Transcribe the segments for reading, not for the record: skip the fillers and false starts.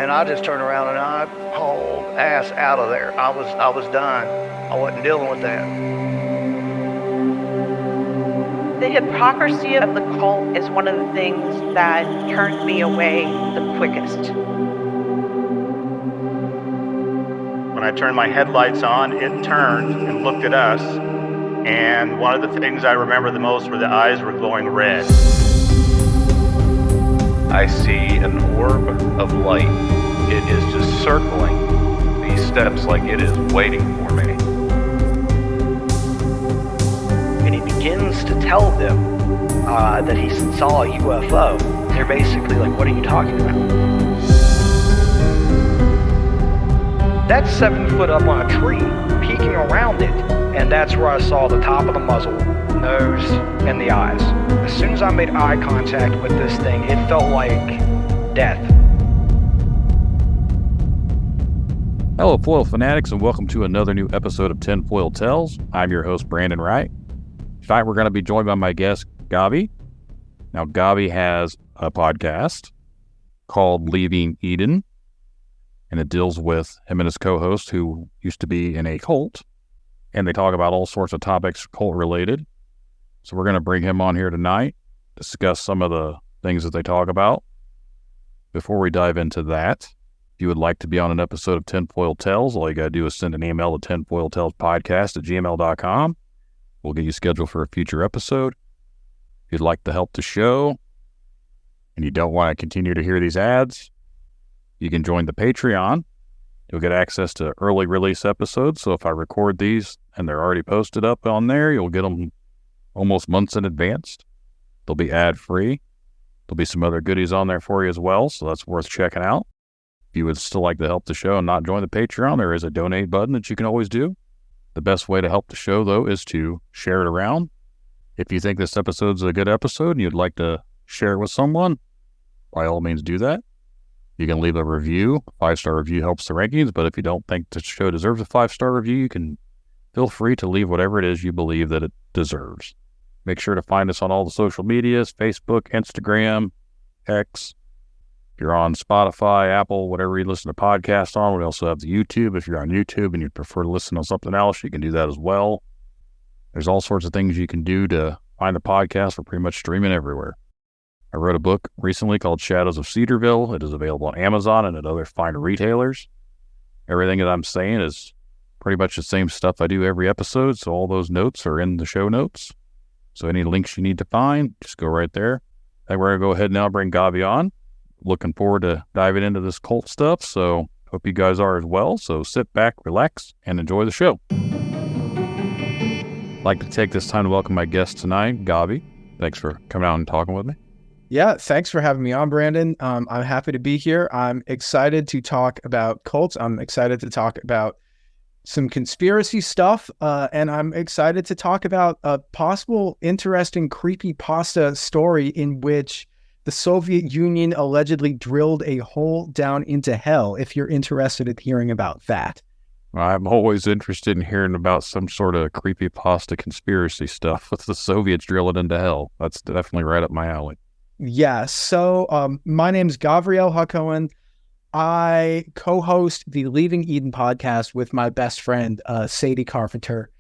And I just turned around and I hauled ass out of there. I was done. I wasn't dealing with that. The hypocrisy of the cult is one of the things that turned me away the quickest. When I turned my headlights on, it turned and looked at us. And one of the things I remember the most were the eyes were glowing red. I see an orb of light. It is just circling these steps like it is waiting for me. And he begins to tell them that he saw a UFO. They're basically like, what are you talking about? That's 7 foot up on a tree, peeking around it. And that's where I saw the top of the muzzle, nose, and the eyes. As soon as I made eye contact with this thing, it felt like death. Hello, Foil Fanatics, and welcome to another new episode of Tinfoil Tales. I'm your host, Brandon Wright. Tonight, we're going to be joined by my guest, Gavi. Now, Gavi has a podcast called Leaving Eden, and it deals with him and his co-host, who used to be in a cult, and they talk about all sorts of topics cult-related. So we're going to bring him on here tonight, discuss some of the things that they talk about. Before we dive into that, if you would like to be on an episode of Tinfoil Tales, all you got to do is send an email to tinfoiltalespodcast@gmail.com. We'll get you scheduled for a future episode. If you'd like to help the show and you don't want to continue to hear these ads, you can join the Patreon. You'll get access to early release episodes. So if I record these and they're already posted up on there, you'll get them almost months in advance. They'll be ad-free. There'll be some other goodies on there for you as well, so that's worth checking out. If you would still like to help the show and not join the Patreon, there is a donate button that you can always do. The best way to help the show, though, is to share it around. If you think this episode's a good episode and you'd like to share it with someone, by all means do that. You can leave a review. 5-star review helps the rankings, but if you don't think the show deserves a 5-star review, you can feel free to leave whatever it is you believe that it deserves. Make sure to find us on all the social medias, Facebook, Instagram, X. If you're on Spotify, Apple, whatever you listen to podcasts on, we also have the YouTube. If you're on YouTube and you'd prefer to listen on something else, you can do that as well. There's all sorts of things you can do to find the podcast. We're pretty much streaming everywhere. I wrote a book recently called Shadows of Cedarville. It is available on Amazon and at other fine retailers. Everything that I'm saying is pretty much the same stuff I do every episode, so all those notes are in the show notes. So any links you need to find, just go right there. And we're going to go ahead now and bring Gavi on. Looking forward to diving into this cult stuff, so hope you guys are as well. So sit back, relax, and enjoy the show. I'd like to take this time to welcome my guest tonight, Gavi. Thanks for coming out and talking with me. Yeah, thanks for having me on, Brandon. I'm happy to be here. I'm excited to talk about cults. I'm excited to talk about some conspiracy stuff, and I'm excited to talk about a possible interesting creepypasta story in which the Soviet Union allegedly drilled a hole down into hell, if you're interested in hearing about that. I'm always interested in hearing about some sort of creepypasta conspiracy stuff with the Soviets drilling into hell. That's definitely right up my alley. Yeah, so my name's Gavriel Hakohen. I co-host the Leaving Eden podcast with my best friend, Sadie Carpenter.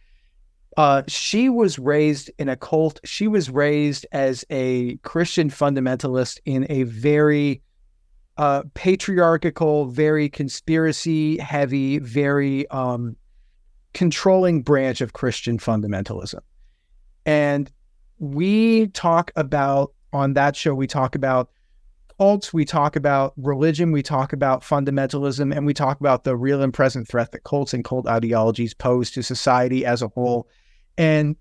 She was raised in a cult. She was raised as a Christian fundamentalist in a very patriarchal, very conspiracy-heavy, very controlling branch of Christian fundamentalism. And we talk about, on that show, we talk about cults, we talk about religion, we talk about fundamentalism, and we talk about the real and present threat that cults and cult ideologies pose to society as a whole. And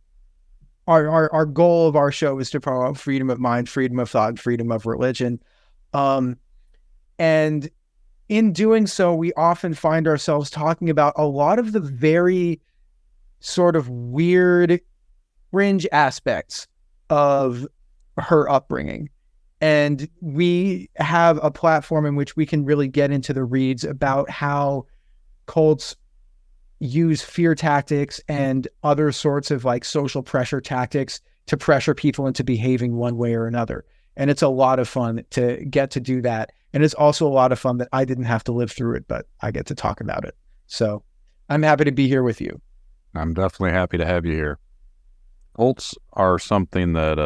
our goal of our show is to promote freedom of mind, freedom of thought, and freedom of religion. And in doing so, we often find ourselves talking about a lot of the very sort of weird, fringe aspects of her upbringing. And we have a platform in which we can really get into the reads about how cults use fear tactics and other sorts of like social pressure tactics to pressure people into behaving one way or another. And it's a lot of fun to get to do that. And it's also a lot of fun that I didn't have to live through it, but I get to talk about it. So I'm happy to be here with you. I'm definitely happy to have you here. Cults are something that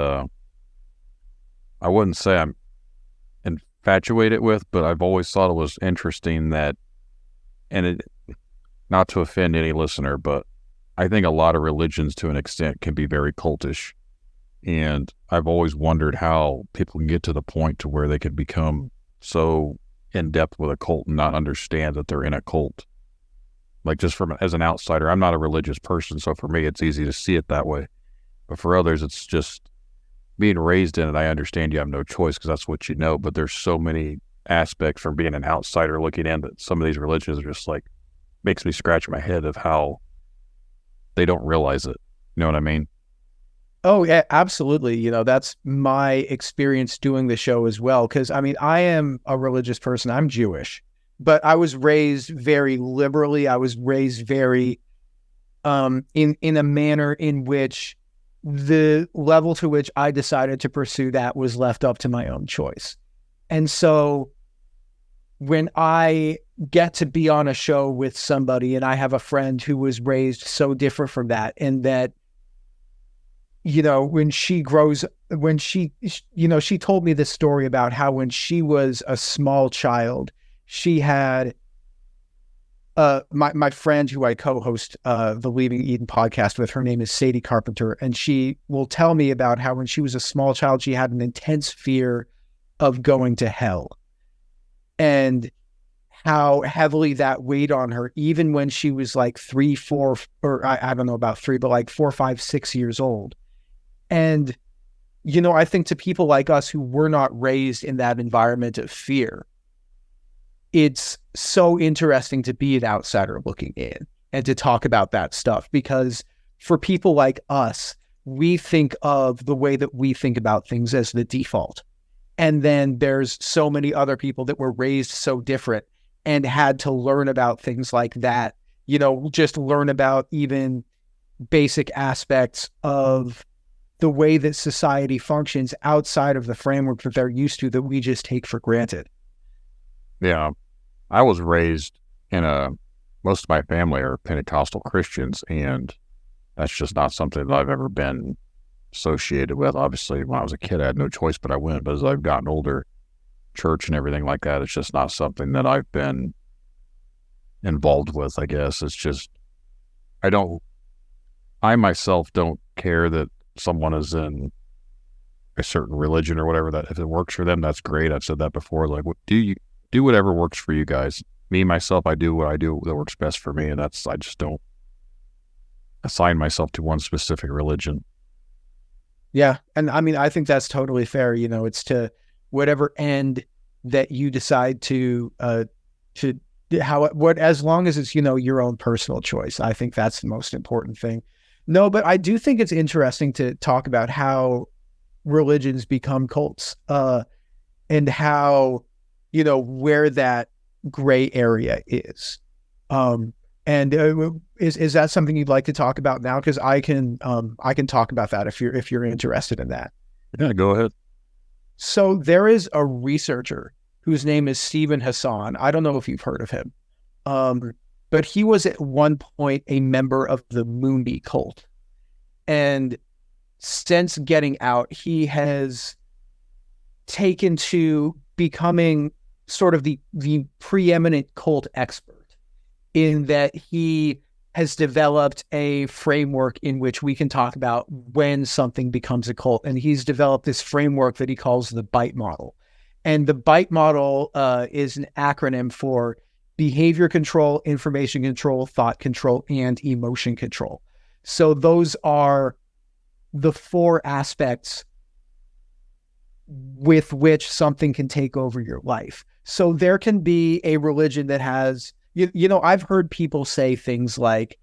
I wouldn't say I'm infatuated with, but I've always thought it was interesting that, and it, not to offend any listener, but I think a lot of religions to an extent can be very cultish. And I've always wondered how people can get to the point to where they can become so in depth with a cult and not understand that they're in a cult. Like, just as an outsider, I'm not a religious person, so for me, it's easy to see it that way. But for others, it's just being raised in it. I understand you have no choice because that's what you know, but there's so many aspects from being an outsider looking in that some of these religions are just like, makes me scratch my head of how they don't realize it. You know what I mean? Oh, yeah, absolutely. You know, that's my experience doing the show as well. Because, I mean, I am a religious person. I'm Jewish, but I was raised very liberally. I was raised very in a manner in which the level to which I decided to pursue that was left up to my own choice. And so when I get to be on a show with somebody and I have a friend who was raised so different from that, and that, you know, when she told me this story about how when she was a small child, she had my friend who I co-host the Leaving Eden podcast with, her name is Sadie Carpenter, and she will tell me about how when she was a small child, she had an intense fear of going to hell, and how heavily that weighed on her, even when she was like 3, 4, or I don't know about 3, but like 4, 5, 6 years old. And, you know, I think to people like us who were not raised in that environment of fear, it's so interesting to be an outsider looking in and to talk about that stuff, because for people like us, we think of the way that we think about things as the default. And then there's so many other people that were raised so different and had to learn about things like that, you know, just learn about even basic aspects of the way that society functions outside of the framework that they're used to, that we just take for granted. Yeah. I was raised most of my family are Pentecostal Christians, and that's just not something that I've ever been associated with. Obviously, when I was a kid, I had no choice, but I went. But as I've gotten older, church and everything like that, it's just not something that I've been involved with, I guess. It's just, I myself don't care that someone is in a certain religion or whatever, that if it works for them, that's great. I've said that before. Like, do whatever works for you guys. Me, myself, I do what I do that works best for me. And I just don't assign myself to one specific religion. Yeah. And I mean, I think that's totally fair. You know, it's to whatever end that you decide as long as it's, you know, your own personal choice. I think that's the most important thing. No, but I do think it's interesting to talk about how religions become cults, and how, you know, where that gray area is. Is that something you'd like to talk about now? Because I can talk about that if you're interested in that. Yeah, go ahead. So there is a researcher whose name is Stephen Hassan. I don't know if you've heard of him. But he was at one point a member of the Moonby cult. And since getting out, he has taken to becoming sort of the preeminent cult expert, in that he has developed a framework in which we can talk about when something becomes a cult. And he's developed this framework that he calls the BITE model. And the BITE model is an acronym for behavior control, information control, thought control, and emotion control. So those are the 4 aspects with which something can take over your life. So there can be a religion that has, you know, I've heard people say things like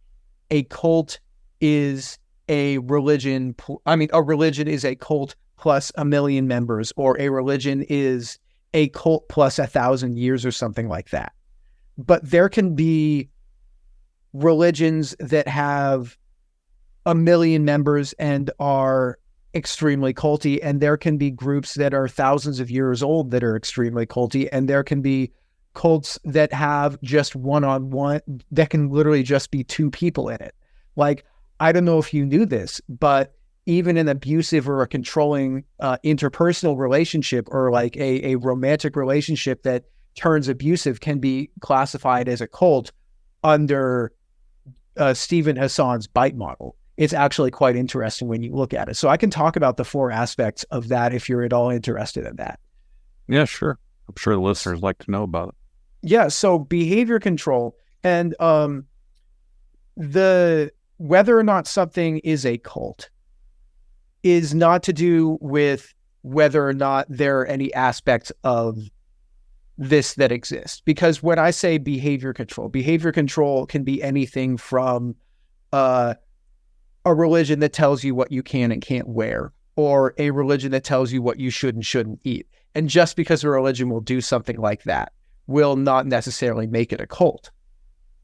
a cult is a religion. A religion is a cult plus 1 million members, or a religion is a cult plus 1,000 years, or something like that. But there can be religions that have 1 million members and are extremely culty, and there can be groups that are thousands of years old that are extremely culty, and there can be cults that have just one-on-one, that can literally just be two people in it. Like, I don't know if you knew this, but even an abusive or a controlling interpersonal relationship, or like a romantic relationship that turns abusive, can be classified as a cult under Stephen Hassan's bite model. It's actually quite interesting when you look at it. So I can talk about the 4 aspects of that if you're at all interested in that. Yeah, sure. I'm sure the listeners like to know about it. Yeah. So behavior control, and the whether or not something is a cult is not to do with whether or not there are any aspects of this that exist. Because when I say behavior control can be anything from a religion that tells you what you can and can't wear, or a religion that tells you what you should and shouldn't eat. And just because a religion will do something like that will not necessarily make it a cult.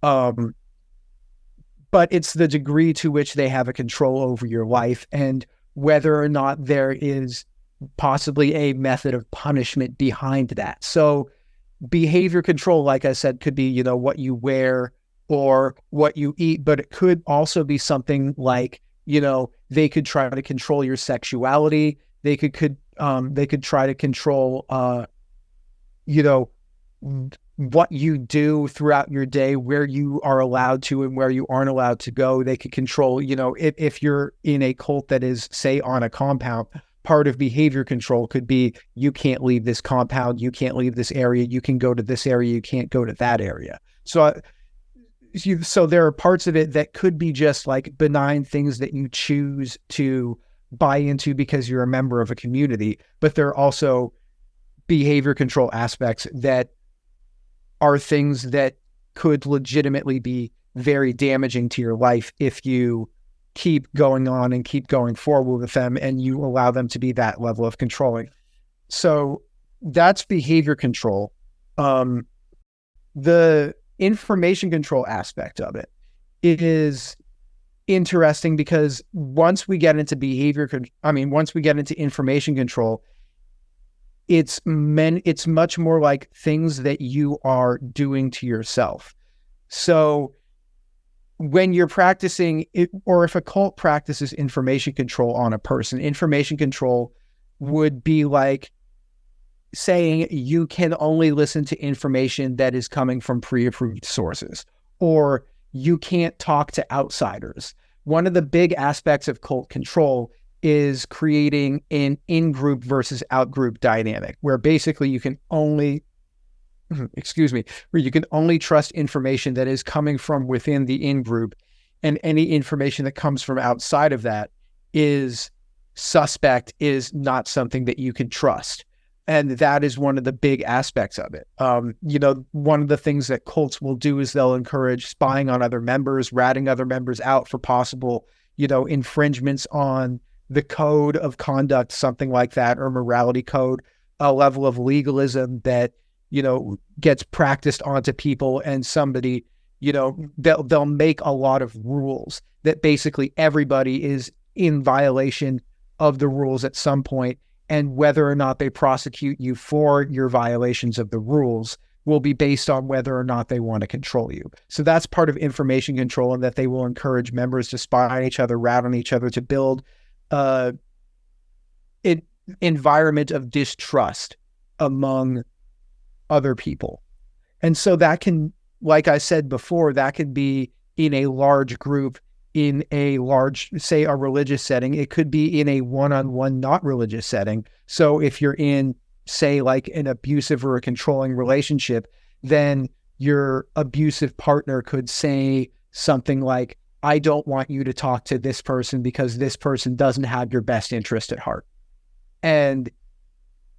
But it's the degree to which they have a control over your life, and whether or not there is possibly a method of punishment behind that. So behavior control, like I said, could be, what you wear or what you eat, but it could also be something like, they could try to control your sexuality. They could try to control, what you do throughout your day, where you are allowed to and where you aren't allowed to go. They could control, if you're in a cult that is, say, on a compound, part of behavior control could be, you can't leave this compound, you can't leave this area, you can go to this area, you can't go to that area. So there are parts of it that could be just like benign things that you choose to buy into because you're a member of a community, but there are also behavior control aspects that are things that could legitimately be very damaging to your life if you keep going on and keep going forward with them and you allow them to be that level of controlling. So that's behavior control. The information control aspect of it is interesting because once we get into information control, it's much more like things that you are doing to yourself. So when you're practicing it, or if a cult practices information control on a person, information control would be like saying you can only listen to information that is coming from pre-approved sources, or you can't talk to outsiders. One of the big aspects of cult control is creating an in-group versus out-group dynamic, where basically you can only trust information that is coming from within the in-group, and any information that comes from outside of that is suspect, is not something that you can trust. And that is one of the big aspects of it. One of the things that cults will do is they'll encourage spying on other members, ratting other members out for possible, infringements on the code of conduct, something like that, or morality code, a level of legalism that, gets practiced onto people, and somebody, they'll make a lot of rules that basically everybody is in violation of the rules at some point, and whether or not they prosecute you for your violations of the rules will be based on whether or not they want to control you. So that's part of information control, and that they will encourage members to spy on each other, rat on each other, to build an environment of distrust among other people. And so that can, like I said before, that could be in a large group, in a large, say, a religious setting. It could be in a one-on-one, not religious setting. So if you're in, say, like an abusive or a controlling relationship, then your abusive partner could say something like, I don't want you to talk to this person because this person doesn't have your best interest at heart. And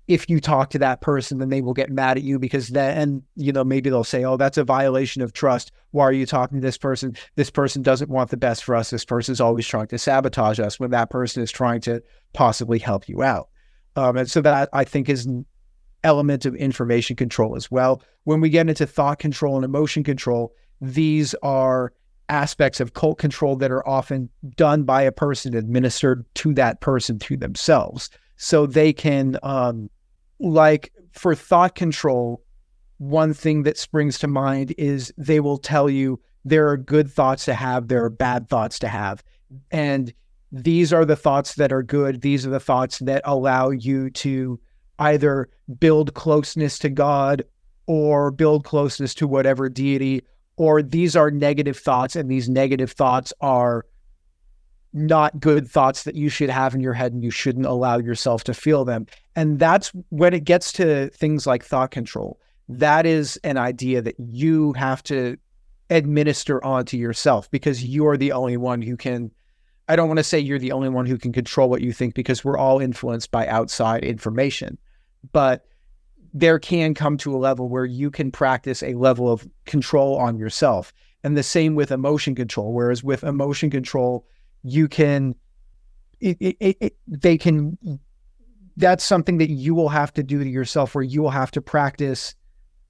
if you talk to that person, then they will get mad at you because then, maybe they'll say, oh, that's a violation of trust. Why are you talking to this person? This person doesn't want the best for us. This person is always trying to sabotage us, when that person is trying to possibly help you out. And so that, I think, is an element of information control as well. When we get into thought control and emotion control, these are aspects of cult control that are often done by a person administered to that person to themselves. So they can, like for thought control, one thing that springs to mind is they will tell you there are good thoughts to have, there are bad thoughts to have. And these are the thoughts that are good. These are the thoughts that allow you to either build closeness to God or build closeness to whatever deity, or these are negative thoughts, and these negative thoughts are not good thoughts that you should have in your head, and you shouldn't allow yourself to feel them. And that's when it gets to things like thought control. That is an idea that you have to administer onto yourself, because you're the only one who can. I don't want to say you're the only one who can control what you think, because we're all influenced by outside information, but there can come to a level where you can practice a level of control on yourself. And the same with emotion control, whereas with emotion control, you can, that's something that you will have to do to yourself, where you will have to practice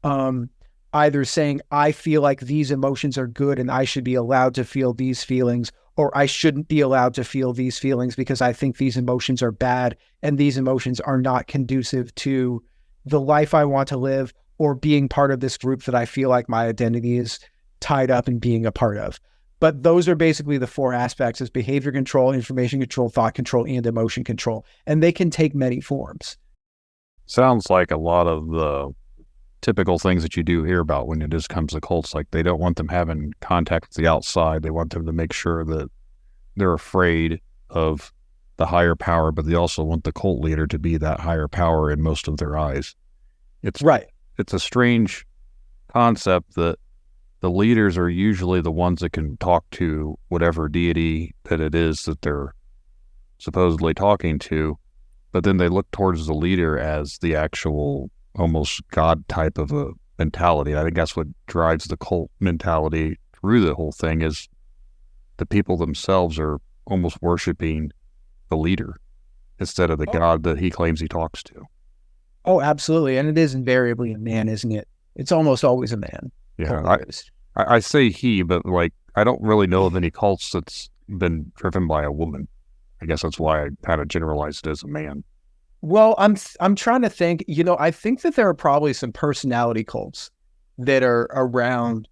either saying, I feel like these emotions are good and I should be allowed to feel these feelings, or I shouldn't be allowed to feel these feelings because I think these emotions are bad and these emotions are not conducive to the life I want to live, or being part of this group that I feel like my identity is tied up in being a part of. But those are basically the four aspects: is behavior control, information control, thought control, and emotion control. And they can take many forms. Sounds like a lot of the typical things that you do hear about when it just comes to cults. Like, they don't want them having contact with the outside. They want them to make sure that they're afraid of the higher power, but they also want the cult leader to be that higher power in most of their eyes. It's right. It's a strange concept that the leaders are usually the ones that can talk to whatever deity that it is that they're supposedly talking to, but then they look towards the leader as the actual almost God type of a mentality. I think that's what drives the cult mentality through the whole thing, is the people themselves are almost worshiping the leader instead of the God that he claims he talks to. Oh, absolutely. And it is invariably a man, isn't it? It's almost always a man. Yeah, I say he, but like, I don't really know of any cults that's been driven by a woman. I guess that's why I kind of generalized it as a man. Well, I'm trying to think, I think that there are probably some personality cults that are around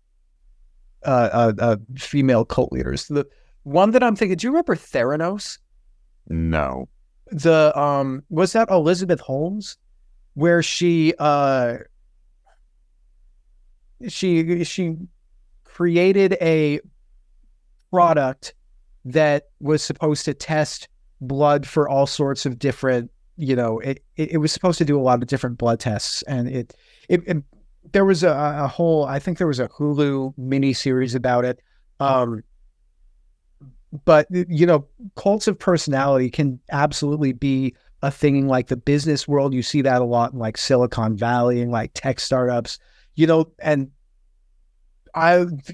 female cult leaders. The one that I'm thinking, do you remember Theranos? No. Was that Elizabeth Holmes, where she created a product that was supposed to test blood for all sorts of different, it was supposed to do a lot of different blood tests, and there was a whole, I think there was a Hulu miniseries about it. But cults of personality can absolutely be a thing in like the business world. You see that a lot in like Silicon Valley and like tech startups, and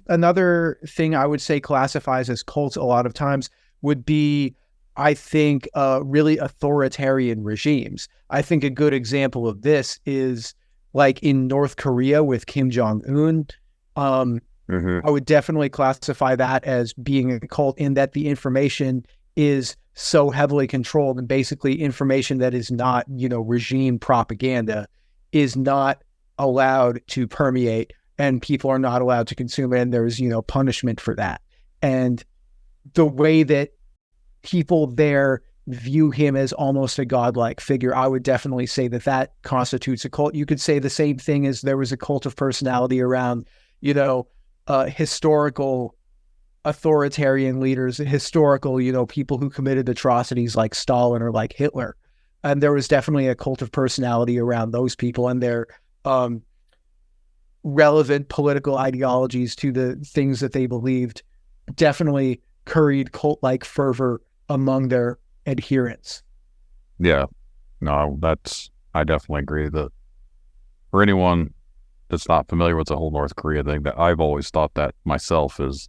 another thing I would say classifies as cults a lot of times would be, I think, really authoritarian regimes. I think a good example of this is like in North Korea with Kim Jong-un. I would definitely classify that as being a cult, in that the information is so heavily controlled, and basically information that is not, regime propaganda is not allowed to permeate, and people are not allowed to consume it, and there's, punishment for that. And the way that people there view him as almost a godlike figure, I would definitely say that that constitutes a cult. You could say the same thing as there was a cult of personality around, historical authoritarian leaders, historical, people who committed atrocities like Stalin or like Hitler. And there was definitely a cult of personality around those people and their relevant political ideologies to the things that they believed definitely curried cult-like fervor among their adherents. Yeah, no, I definitely agree that for anyone that's not familiar with the whole North Korea thing, that I've always thought that myself, is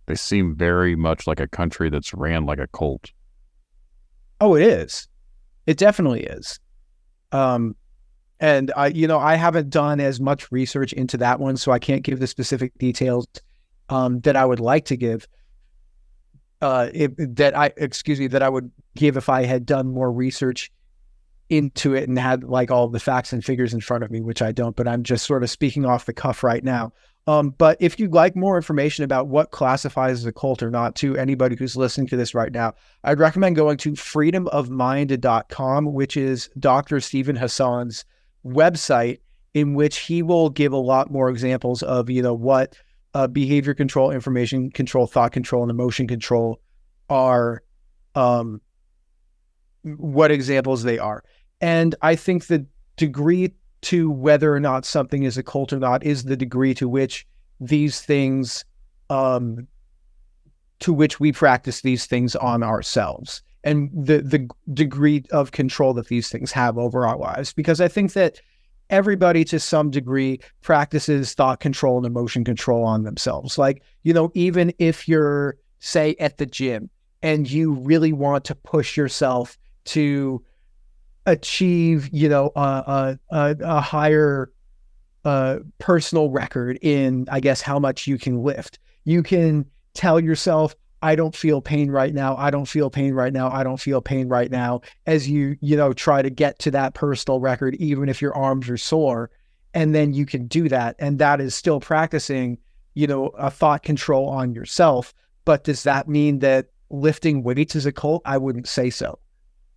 they seem very much like a country that's ran like a cult. Oh, it is. It definitely is. And I haven't done as much research into that one, so I can't give the specific details that I would like to give. That I would give if I had done more research into it and had like all the facts and figures in front of me, which I don't, but I'm just sort of speaking off the cuff right now. But if you'd like more information about what classifies as a cult or not to anybody who's listening to this right now, I'd recommend going to freedomofmind.com, which is Dr. Stephen Hassan's website, in which he will give a lot more examples of, what behavior control, information control, thought control, and emotion control are, what examples they are. And I think the degree to whether or not something is a cult or not is the degree to which these things, to which we practice these things on ourselves, and the degree of control that these things have over our lives. Because I think that everybody to some degree practices thought control and emotion control on themselves. Like, even if you're, say, at the gym and you really want to push yourself to achieve, a higher personal record in, I guess, how much you can lift, you can tell yourself, I don't feel pain right now. I don't feel pain right now. I don't feel pain right now, as you try to get to that personal record, even if your arms are sore. And then you can do that. And that is still practicing, a thought control on yourself. But does that mean that lifting weights is a cult? I wouldn't say so.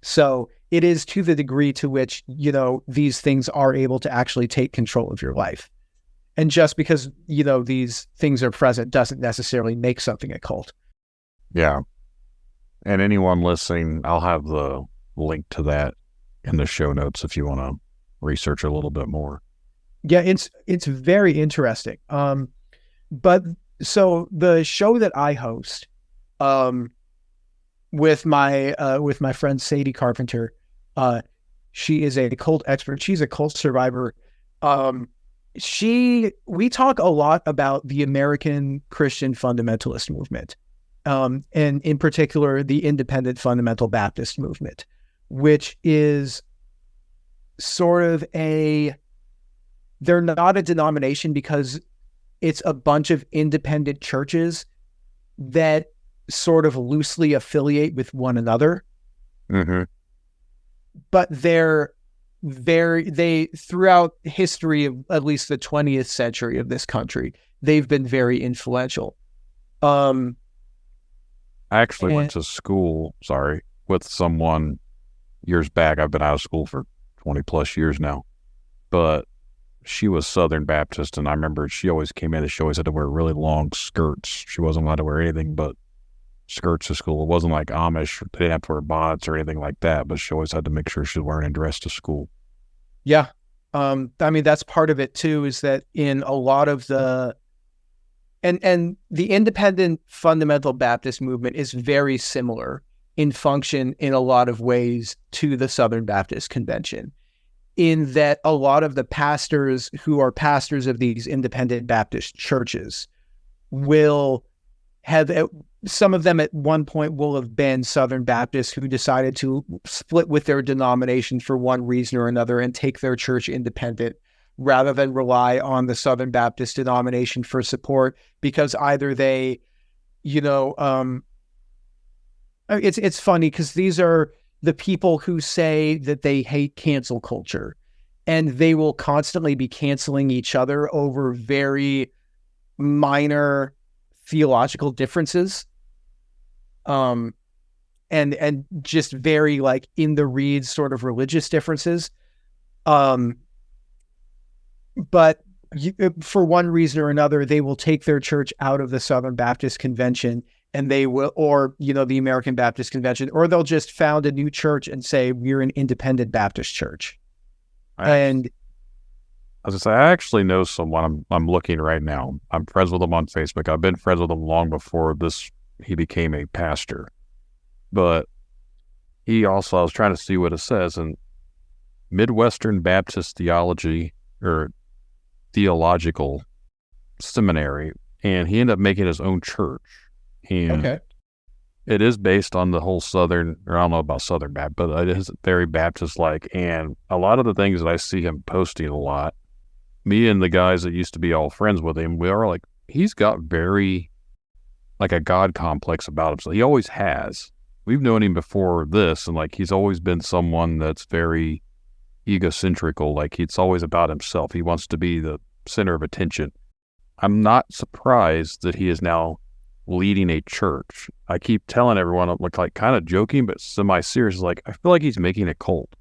So it is to the degree to which, these things are able to actually take control of your life. And just because, these things are present doesn't necessarily make something a cult. Yeah. And anyone listening, I'll have the link to that in the show notes if you want to research a little bit more. Yeah, it's very interesting. But so the show that I host, with my friend Sadie Carpenter, she is a cult expert. She's a cult survivor. We talk a lot about the American Christian fundamentalist movement. And in particular, the independent fundamental Baptist movement, which is sort of they're not a denomination because it's a bunch of independent churches that sort of loosely affiliate with one another. Mm-hmm. But they throughout history of at least the 20th century of this country, they've been very influential. I actually went to school, with someone years back. I've been out of school for 20 plus years now, but she was Southern Baptist. And I remember she always came in and she always had to wear really long skirts. She wasn't allowed to wear anything but skirts to school. It wasn't like Amish. They didn't have to wear bonnets or anything like that, but she always had to make sure she was wearing a dress to school. Yeah. That's part of it too, is that in a lot of the, and the independent fundamental Baptist movement is very similar in function in a lot of ways to the Southern Baptist Convention, in that a lot of the pastors who are pastors of these independent Baptist churches will have, some of them at one point will have been Southern Baptists who decided to split with their denomination for one reason or another and take their church independent, rather than rely on the Southern Baptist denomination for support, because either they, it's funny because these are the people who say that they hate cancel culture, and they will constantly be canceling each other over very minor theological differences. And just very like in the reeds sort of religious differences. But for one reason or another, they will take their church out of the Southern Baptist Convention, and they will, or, the American Baptist Convention, or they'll just found a new church and say, we're an independent Baptist church. And as I say, I actually know someone. I'm looking right now. I'm friends with him on Facebook. I've been friends with him long before he became a pastor. But I was trying to see what it says in Midwestern Baptist Theology or Theological Seminary, and he ended up making his own church. And it is based on the whole Southern, or I don't know about Southern Baptist, but it is very Baptist-like. And a lot of the things that I see him posting a lot, me and the guys that used to be all friends with him, he's got very, like, a God complex about himself. He always has. We've known him before this, and like he's always been someone that's very egocentrical. Like it's always about himself. He wants to be the center of attention. I'm not surprised that he is now leading a church. I keep telling everyone, I'm like kind of joking, but semi-serious. Like I feel like he's making a cult.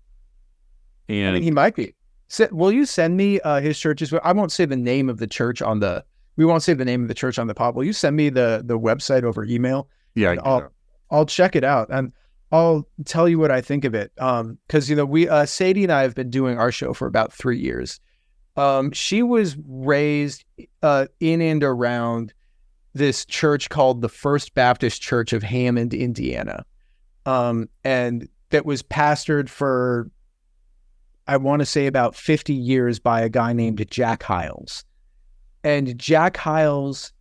And I mean, he might be. Will you send me his churches? I won't say the name of the church on the. We won't say the name of the church on the pod. Will you send me the website over email? yeah, I'll check it out and I'll tell you what I think of it. Because we Sadie and I have been doing our show for about 3 years. She was raised in and around this church called the First Baptist Church of Hammond, Indiana, and that was pastored for, I want to say, about 50 years by a guy named Jack Hyles. And Jack Hyles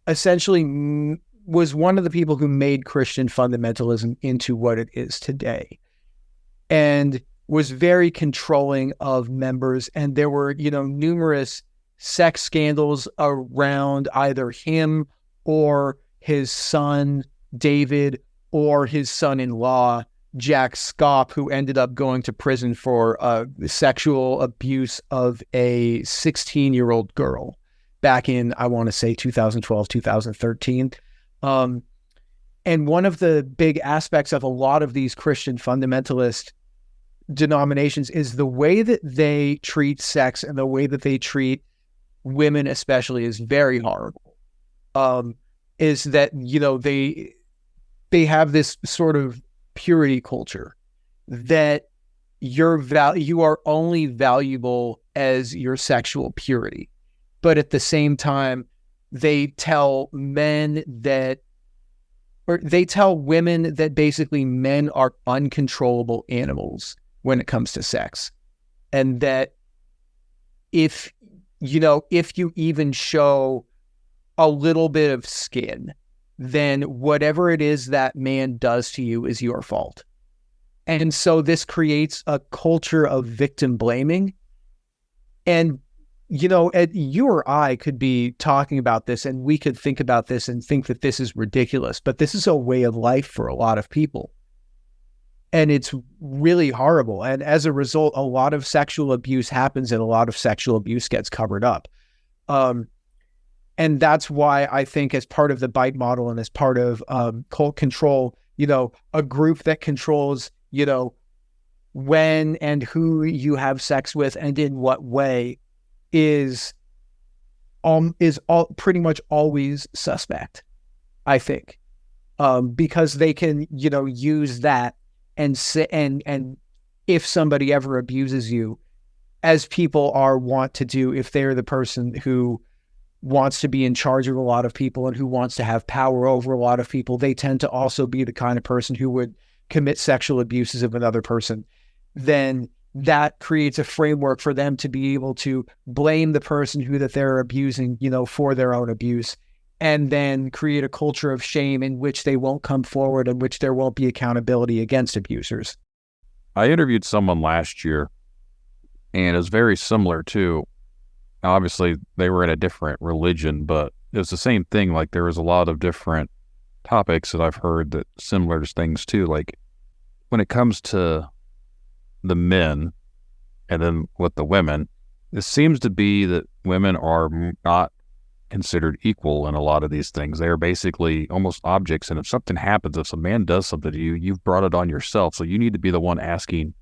essentially was one of the people who made Christian fundamentalism into what it is today, and was very controlling of members. And there were, numerous sex scandals around either him or his son, David, or his son-in-law, Jack Scopp, who ended up going to prison for sexual abuse of a 16-year-old girl back in, I want to say, 2012, 2013. And one of the big aspects of a lot of these Christian fundamentalist denominations is the way that they treat sex and the way that they treat women especially is very horrible. Is that, they have this sort of purity culture that you are only valuable as your sexual purity. But at the same time, they tell women that basically men are uncontrollable animals when it comes to sex. And that if you even show a little bit of skin, then whatever it is that man does to you is your fault. And so this creates a culture of victim blaming. And you or I could be talking about this and we could think about this and think that this is ridiculous, but this is a way of life for a lot of people. And it's really horrible. And as a result, a lot of sexual abuse happens and a lot of sexual abuse gets covered up. And that's why I think as part of the bite model and as part of cult control, a group that controls, when and who you have sex with and in what way is pretty much always suspect, I think, because they can, use that and if somebody ever abuses you, as people want to do, if they're the person who wants to be in charge of a lot of people and who wants to have power over a lot of people, they tend to also be the kind of person who would commit sexual abuses of another person. Then that creates a framework for them to be able to blame the person that they're abusing, for their own abuse, and then create a culture of shame in which they won't come forward, in which there won't be accountability against abusers. I interviewed someone last year, and it was very similar to, obviously they were in a different religion, but it was the same thing. Like there was a lot of different topics that I've heard that similar things too. Like when it comes to the men and then with the women, it seems to be that women are not considered equal in a lot of these things. They are basically almost objects. And if something happens, if a man does something to you, you've brought it on yourself. So you need to be the one asking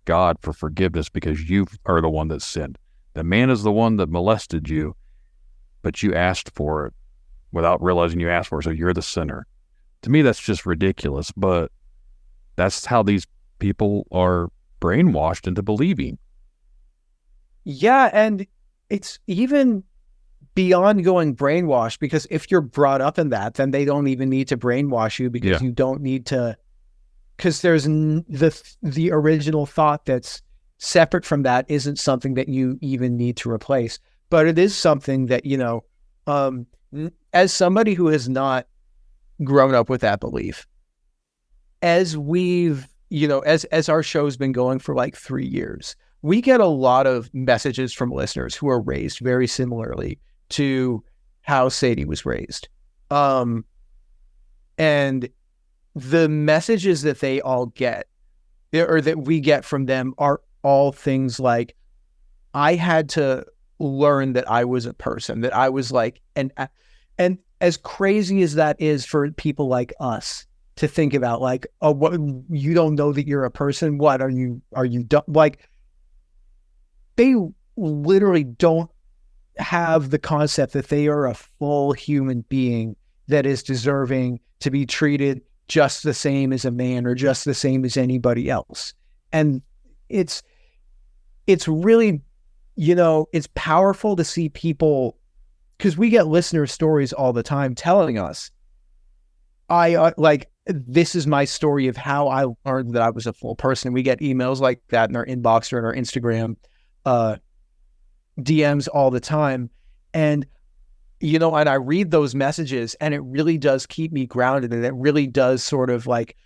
God for forgiveness because you are the one that sinned. The man is the one that molested you, but you asked for it without realizing you asked for it. So you're the sinner. To me, that's just ridiculous. But that's how these people are brainwashed into believing. Yeah, and it's even beyond going brainwashed, because if you're brought up in that, then they don't even need to brainwash you because you don't need to, because there's the original thought that's separate from that isn't something that you even need to replace. But it is something that, as somebody who has not grown up with that belief, as we've, as our show's been going for like 3 years, we get a lot of messages from listeners who are raised very similarly to how Sadie was raised. And the messages that they all get, or that we get from them, are all things like, I had to learn that I was a person, that I was like, and as crazy as that is for people like us to think about, like, oh, what, you don't know that you're a person? What are you dumb? Like, they literally don't have the concept that they are a full human being that is deserving to be treated just the same as a man or just the same as anybody else. And it's really, it's powerful to see people, because we get listener stories all the time telling us, this is my story of how I learned that I was a full person. We get emails like that in our inbox or in our Instagram DMs all the time. And, and I read those messages, and it really does keep me grounded. And it really does sort of like,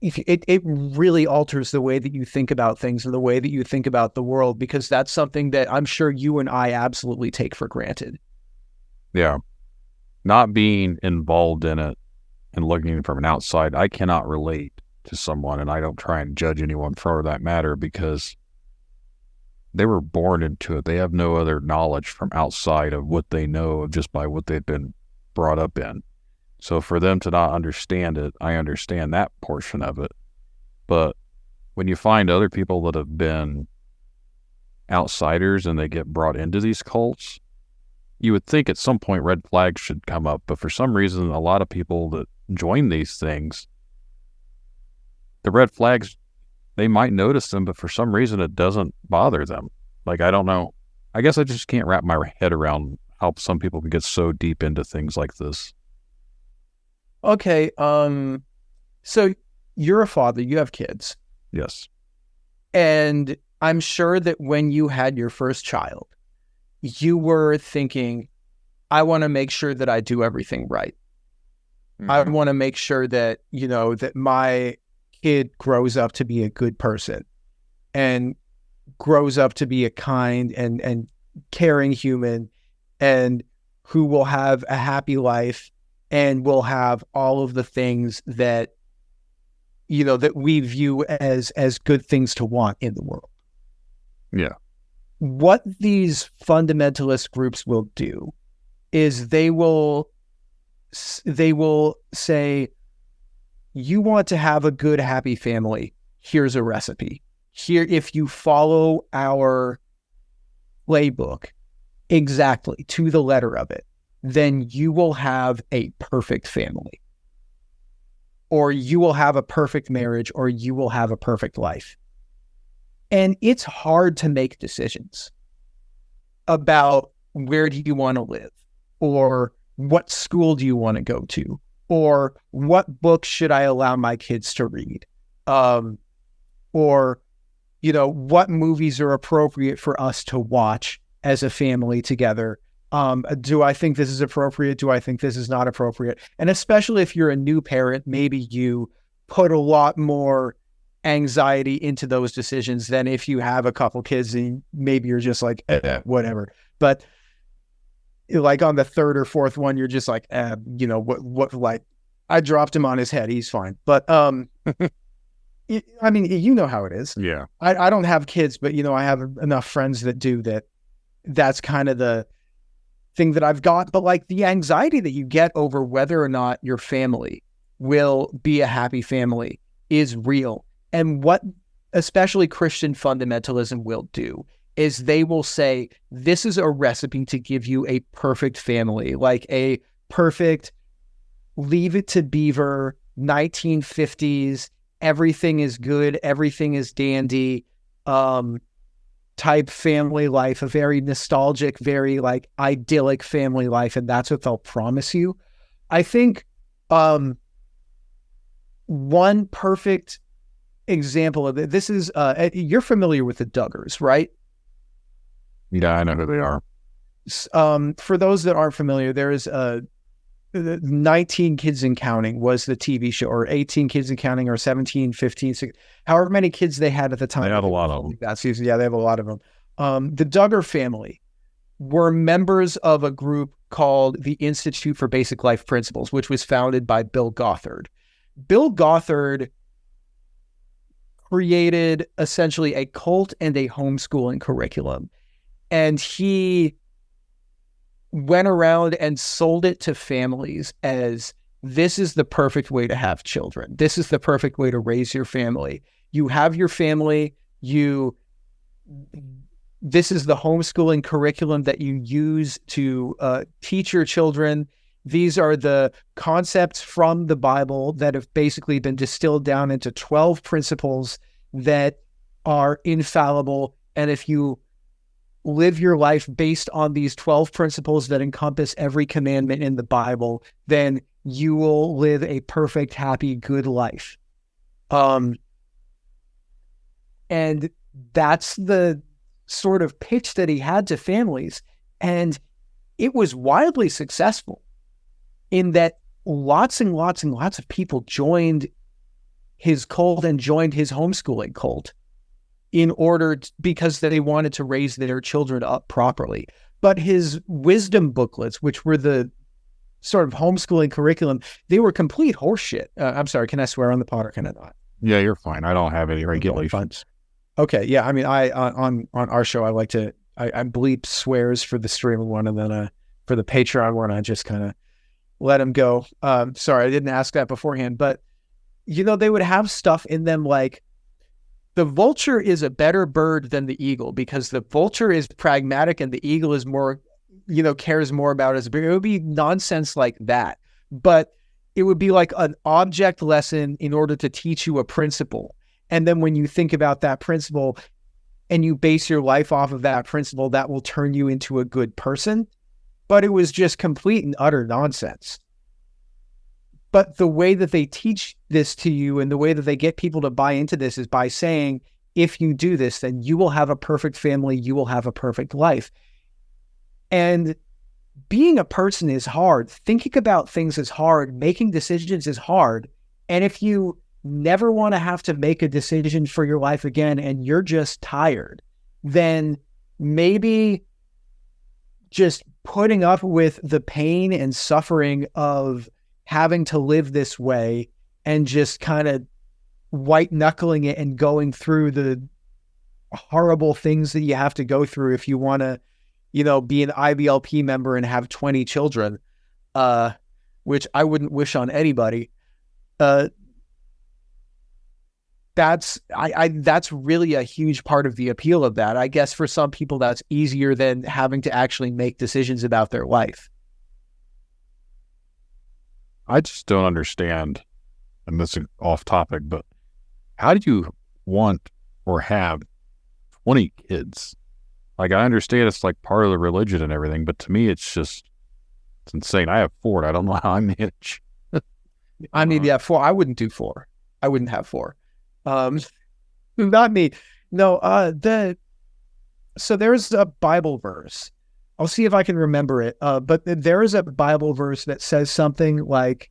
it really alters the way that you think about things and the way that you think about the world, because that's something that I'm sure you and I absolutely take for granted. Yeah. Not being involved in it and looking from an outside, I cannot relate to someone, and I don't try and judge anyone for that matter, because they were born into it. They have no other knowledge from outside of what they know just by what they've been brought up in. So for them to not understand it, I understand that portion of it. But when you find other people that have been outsiders and they get brought into these cults, you would think at some point red flags should come up. But for some reason, a lot of people that join these things, the red flags, they might notice them, but for some reason it doesn't bother them. Like, I don't know. I guess I just can't wrap my head around how some people can get so deep into things like this. Okay. So you're a father, you have kids. Yes. And I'm sure that when you had your first child, you were thinking, I want to make sure that I do everything right. Mm-hmm. I want to make sure that, that my kid grows up to be a good person and grows up to be a kind and caring human, and who will have a happy life and will have all of the things that, that we view as good things to want in the world. Yeah. What these fundamentalist groups will do is they will say, you want to have a good, happy family. Here's a recipe. Here, if you follow our playbook exactly to the letter of it, then you will have a perfect family, or you will have a perfect marriage, or you will have a perfect life. And it's hard to make decisions about where do you want to live, or what school do you want to go to, or what books should I allow my kids to read, or what movies are appropriate for us to watch as a family together. Do I think this is appropriate? Do I think this is not appropriate? And especially if you're a new parent, maybe you put a lot more anxiety into those decisions than if you have a couple kids and maybe you're just like, whatever. But like on the third or fourth one, you're just like, what, like, I dropped him on his head. He's fine. But, I mean, you know how it is. Yeah. I don't have kids, but, I have enough friends that do that. That's kind of the thing that I've got. But like, the anxiety that you get over whether or not your family will be a happy family is real. And what especially Christian fundamentalism will do is they will say, this is a recipe to give you a perfect family, like a perfect Leave It to Beaver, 1950s, everything is good, everything is dandy, type family life, a very nostalgic, very like idyllic family life. And that's what they'll promise you. I think one perfect example of this is, you're familiar with the Duggars, right? Yeah, I know who they are. For those that aren't familiar, there is 19 Kids and Counting was the TV show, or 18 Kids and Counting, or 17, 15, 16, however many kids they had at the time. They had a lot of them. That season, yeah, they have a lot of them. The Duggar family were members of a group called the Institute for Basic Life Principles, which was founded by Bill Gothard. Bill Gothard created essentially a cult and a homeschooling curriculum. And he went around and sold it to families as, this is the perfect way to have children. This is the perfect way to raise your family. You have your family, this is the homeschooling curriculum that you use to teach your children. These are the concepts from the Bible that have basically been distilled down into 12 principles that are infallible. And if you live your life based on these 12 principles that encompass every commandment in the Bible, then you will live a perfect, happy, good life. And that's the sort of pitch that he had to families. And it was wildly successful in that lots and lots and lots of people joined his cult and joined his homeschooling cult because they wanted to raise their children up properly. But his wisdom booklets, which were the sort of homeschooling curriculum, they were complete horseshit. I'm sorry, can I swear on the pod or can I not? Yeah, you're fine. I don't have any regulations. Okay, yeah. I mean, on our show, I like to I bleep swears for the stream one, and then for the Patreon one, I just kind of let them go. Sorry, I didn't ask that beforehand, but they would have stuff in them like, the vulture is a better bird than the eagle because the vulture is pragmatic and the eagle is more, cares more about his bird. It would be nonsense like that, but it would be like an object lesson in order to teach you a principle. And then when you think about that principle and you base your life off of that principle, that will turn you into a good person. But it was just complete and utter nonsense. But the way that they teach this to you and the way that they get people to buy into this is by saying, if you do this, then you will have a perfect family, you will have a perfect life. And being a person is hard. Thinking about things is hard. Making decisions is hard. And if you never want to have to make a decision for your life again and you're just tired, then maybe just putting up with the pain and suffering of having to live this way and just kind of white knuckling it and going through the horrible things that you have to go through if you want to, be an IBLP member and have 20 children, which I wouldn't wish on anybody. That's really a huge part of the appeal of that. I guess for some people that's easier than having to actually make decisions about their life. I just don't understand, and this is off topic, but how do you want or have 20 kids? Like, I understand it's like part of the religion and everything, but to me, it's insane. I have 4. I don't know how I manage. I mean, yeah, 4. I wouldn't do 4. I wouldn't have 4. Not me. No, so there's a Bible verse. I'll see if I can remember it. But there is a Bible verse that says something like,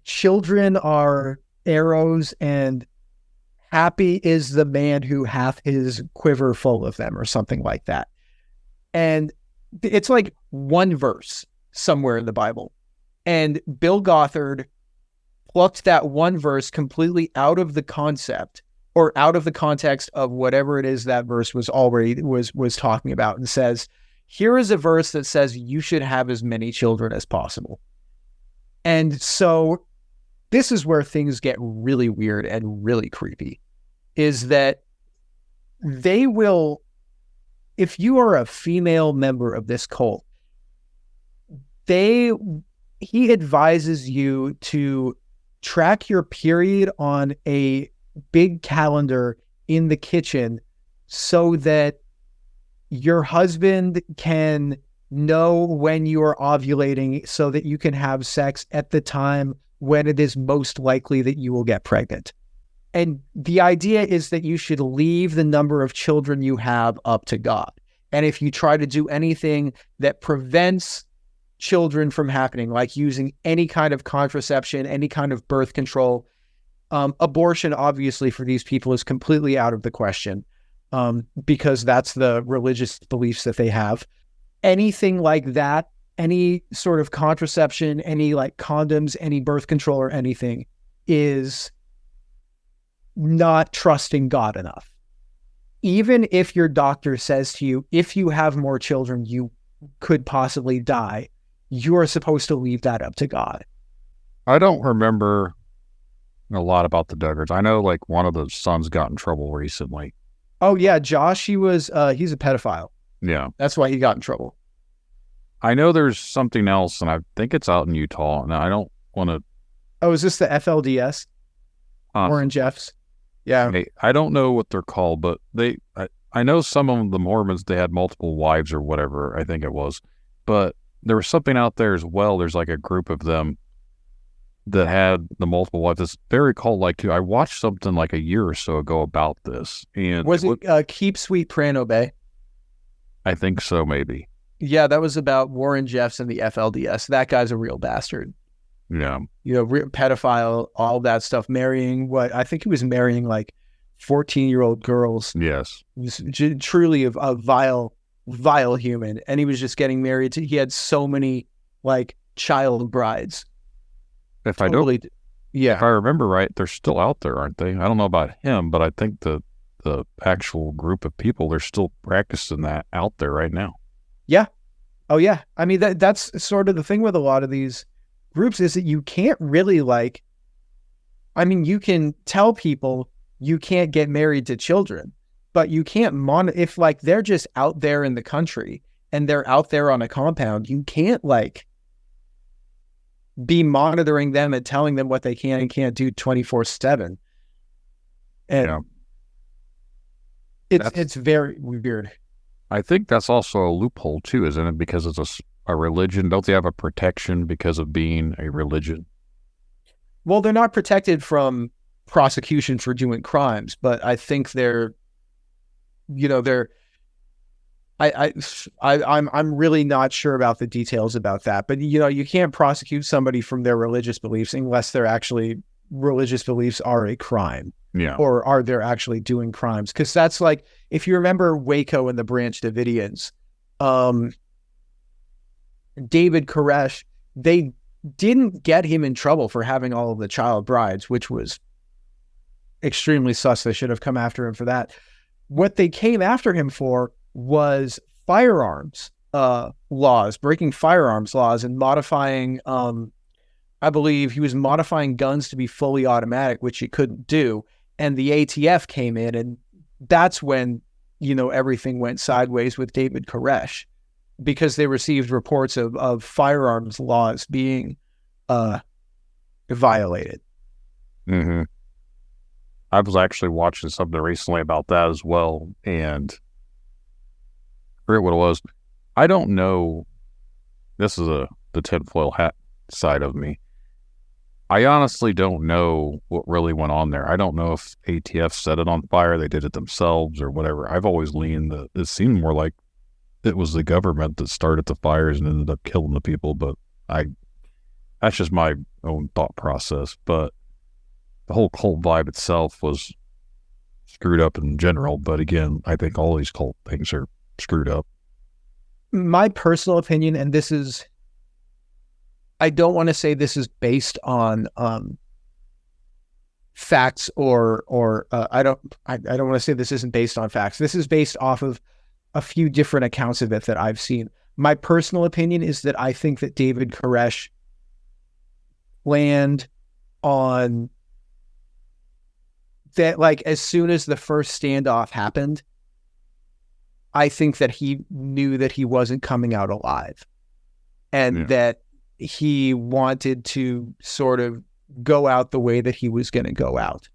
children are arrows and happy is the man who hath his quiver full of them, or something like that. And it's like one verse somewhere in the Bible. And Bill Gothard plucked that one verse completely out of the concept or out of the context of whatever it is that verse was talking about, and says, here is a verse that says you should have as many children as possible. And so this is where things get really weird and really creepy, is that they will, if you are a female member of this cult, he advises you to track your period on a big calendar in the kitchen so that your husband can know when you are ovulating so that you can have sex at the time when it is most likely that you will get pregnant. And the idea is that you should leave the number of children you have up to God. And if you try to do anything that prevents children from happening, like using any kind of contraception, any kind of birth control, abortion, obviously, for these people is completely out of the question. because that's the religious beliefs that they have. Anything like that, any sort of contraception, any like condoms, any birth control or anything is not trusting God enough. Even if your doctor says to you, if you have more children, you could possibly die, you are supposed to leave that up to God. I don't remember a lot about the Duggars. I know like one of the sons got in trouble recently. Oh yeah, Josh, he's a pedophile. Yeah. That's why he got in trouble. I know there's something else, and I think it's out in Utah. And I don't want to. Oh, is this the FLDS? Warren Jeffs? Yeah. I don't know what they're called, but I know some of the Mormons, they had multiple wives or whatever, I think it was. But there was something out there as well. There's like a group of them that had the multiple wives. It's very cult-like too. I watched something like a year or so ago about this. And was it Keep Sweet, Pray and Obey? I think so, maybe. Yeah, that was about Warren Jeffs and the FLDS. That guy's a real bastard. Yeah. Pedophile, all that stuff, marrying I think he was marrying like 14-year-old girls. Yes. He was truly a vile human. And he was just getting married he had so many like child brides. If I remember right, they're still out there, aren't they? I don't know about him, but I think the actual group of people, they're still practicing that out there right now. Yeah. Oh yeah. I mean, that's sort of the thing with a lot of these groups is that you can't really you can tell people you can't get married to children, but you can't if like they're just out there in the country and they're out there on a compound, you can't like be monitoring them and telling them what they can and can't do 24/7. And it's very weird. I think that's also a loophole too, isn't it? Because it's a religion. Don't they have a protection because of being a religion? Well, they're not protected from prosecution for doing crimes, but I think I'm really not sure about the details about that. But you can't prosecute somebody from their religious beliefs unless their actually religious beliefs are a crime. Yeah. Or are they actually doing crimes? Because that's like, if you remember Waco and the Branch Davidians, David Koresh, they didn't get him in trouble for having all of the child brides, which was extremely sus. They should have come after him for that. What they came after him for was firearms laws, breaking firearms laws and modifying, I believe he was modifying guns to be fully automatic, which he couldn't do. And the ATF came in, and that's when, everything went sideways with David Koresh, because they received reports of firearms laws being violated. Mm-hmm. I was actually watching something recently about that as well, and I forget what it was. I don't know. This is the tinfoil hat side of me. I honestly don't know what really went on there. I don't know if ATF set it on fire, they did it themselves or whatever. I've always leaned that it seemed more like it was the government that started the fires and ended up killing the people, but that's just my own thought process. But the whole cult vibe itself was screwed up in general. But again, I think all these cult things are screwed up. My personal opinion, and I don't want to say this is based on facts or I don't want to say this isn't based on facts. This is based off of a few different accounts of it that I've seen. My personal opinion is that I think that David Koresh planned on that, like, as soon as the first standoff happened, I think that he knew that he wasn't coming out alive, and that he wanted to sort of go out the way that he was going to go out.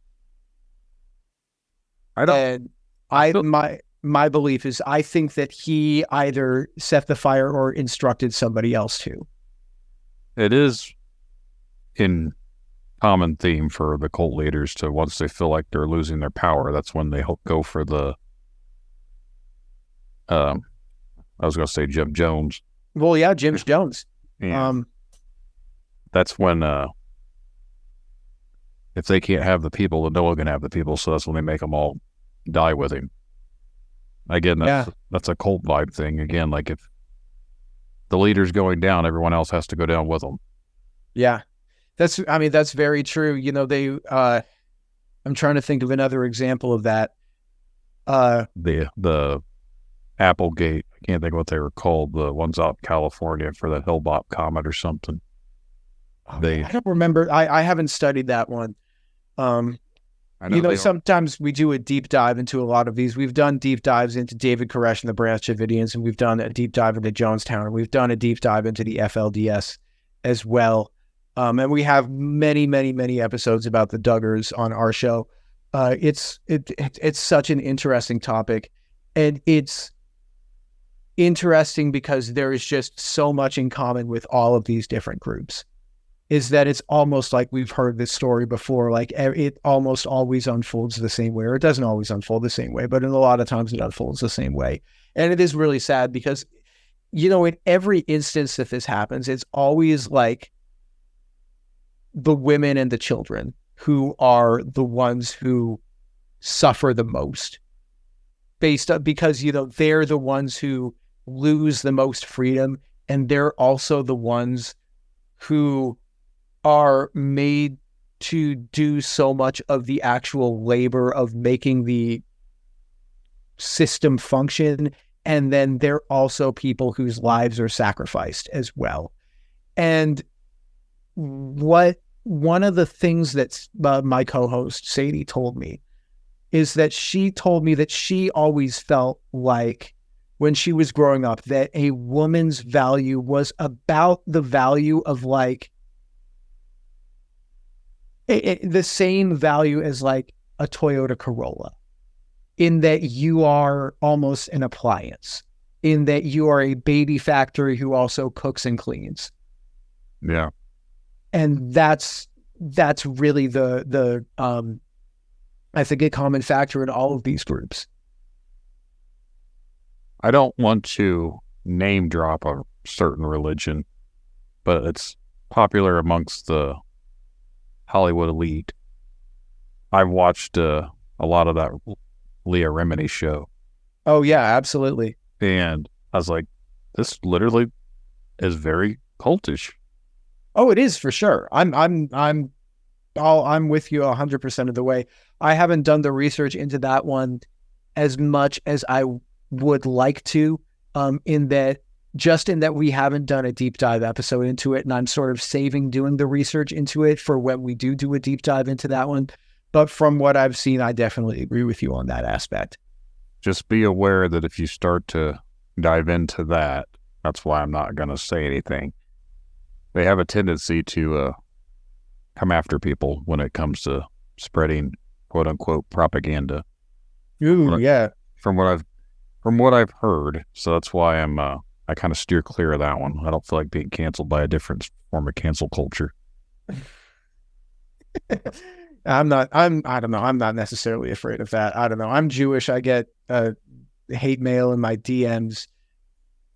My belief is I think that he either set the fire or instructed somebody else to. It is in common theme for the cult leaders to, once they feel like they're losing their power, that's when they go for the I was going to say Jim Jones. Well, yeah, Jim Jones. Yeah. That's when if they can't have the people, then no one can have the people. So that's when they make them all die with him. Again, that's a cult vibe thing. Again, like if the leader's going down, everyone else has to go down with them. Yeah. That's very true. You know, I'm trying to think of another example of that. The Applegate, I can't think of what they were called, the ones out in California for the Hillbop comet or something. I don't remember. I haven't studied that one. Sometimes we do a deep dive into a lot of these. We've done deep dives into David Koresh and the Branch Davidians, and we've done a deep dive into Jonestown, and we've done a deep dive into the FLDS as well. And we have many, many, many episodes about the Duggars on our show. It's such an interesting topic, and it's interesting because there is just so much in common with all of these different groups. Is that it's almost like we've heard this story before. Like it almost always unfolds the same way, or it doesn't always unfold the same way, but in a lot of times it unfolds the same way. And it is really sad because, you know, in every instance that this happens, it's always like the women and the children who are the ones who suffer the most because, you know, they're the ones who lose the most freedom, and they're also the ones who are made to do so much of the actual labor of making the system function. And then they're also people whose lives are sacrificed as well. And one of the things that my co-host Sadie told me is that she told me that she always felt like when she was growing up that a woman's value was about the value of like the same value as like a Toyota Corolla, in that you are almost an appliance, in that you are a baby factory who also cooks and cleans. Yeah. And that's really the I think a common factor in all of these groups. I don't want to name drop a certain religion, but it's popular amongst the Hollywood elite. I've watched a lot of that Leah Remini show. Oh yeah, absolutely. And I was like, this literally is very cultish. Oh, it is for sure. I'm with you 100% of the way. I haven't done the research into that one as much as I would like to, in that we haven't done a deep dive episode into it, and I'm sort of saving doing the research into it for when we do a deep dive into that one. But from what I've seen, I definitely agree with you on that aspect. Just be aware that if you start to dive into that, that's why I'm not going to say anything. They have a tendency to come after people when it comes to spreading quote unquote propaganda. Ooh, yeah. From what I've heard, so that's why I kind of steer clear of that one. I don't feel like being canceled by a different form of cancel culture. I don't know. I'm not necessarily afraid of that. I don't know. I'm Jewish. I get hate mail in my DMs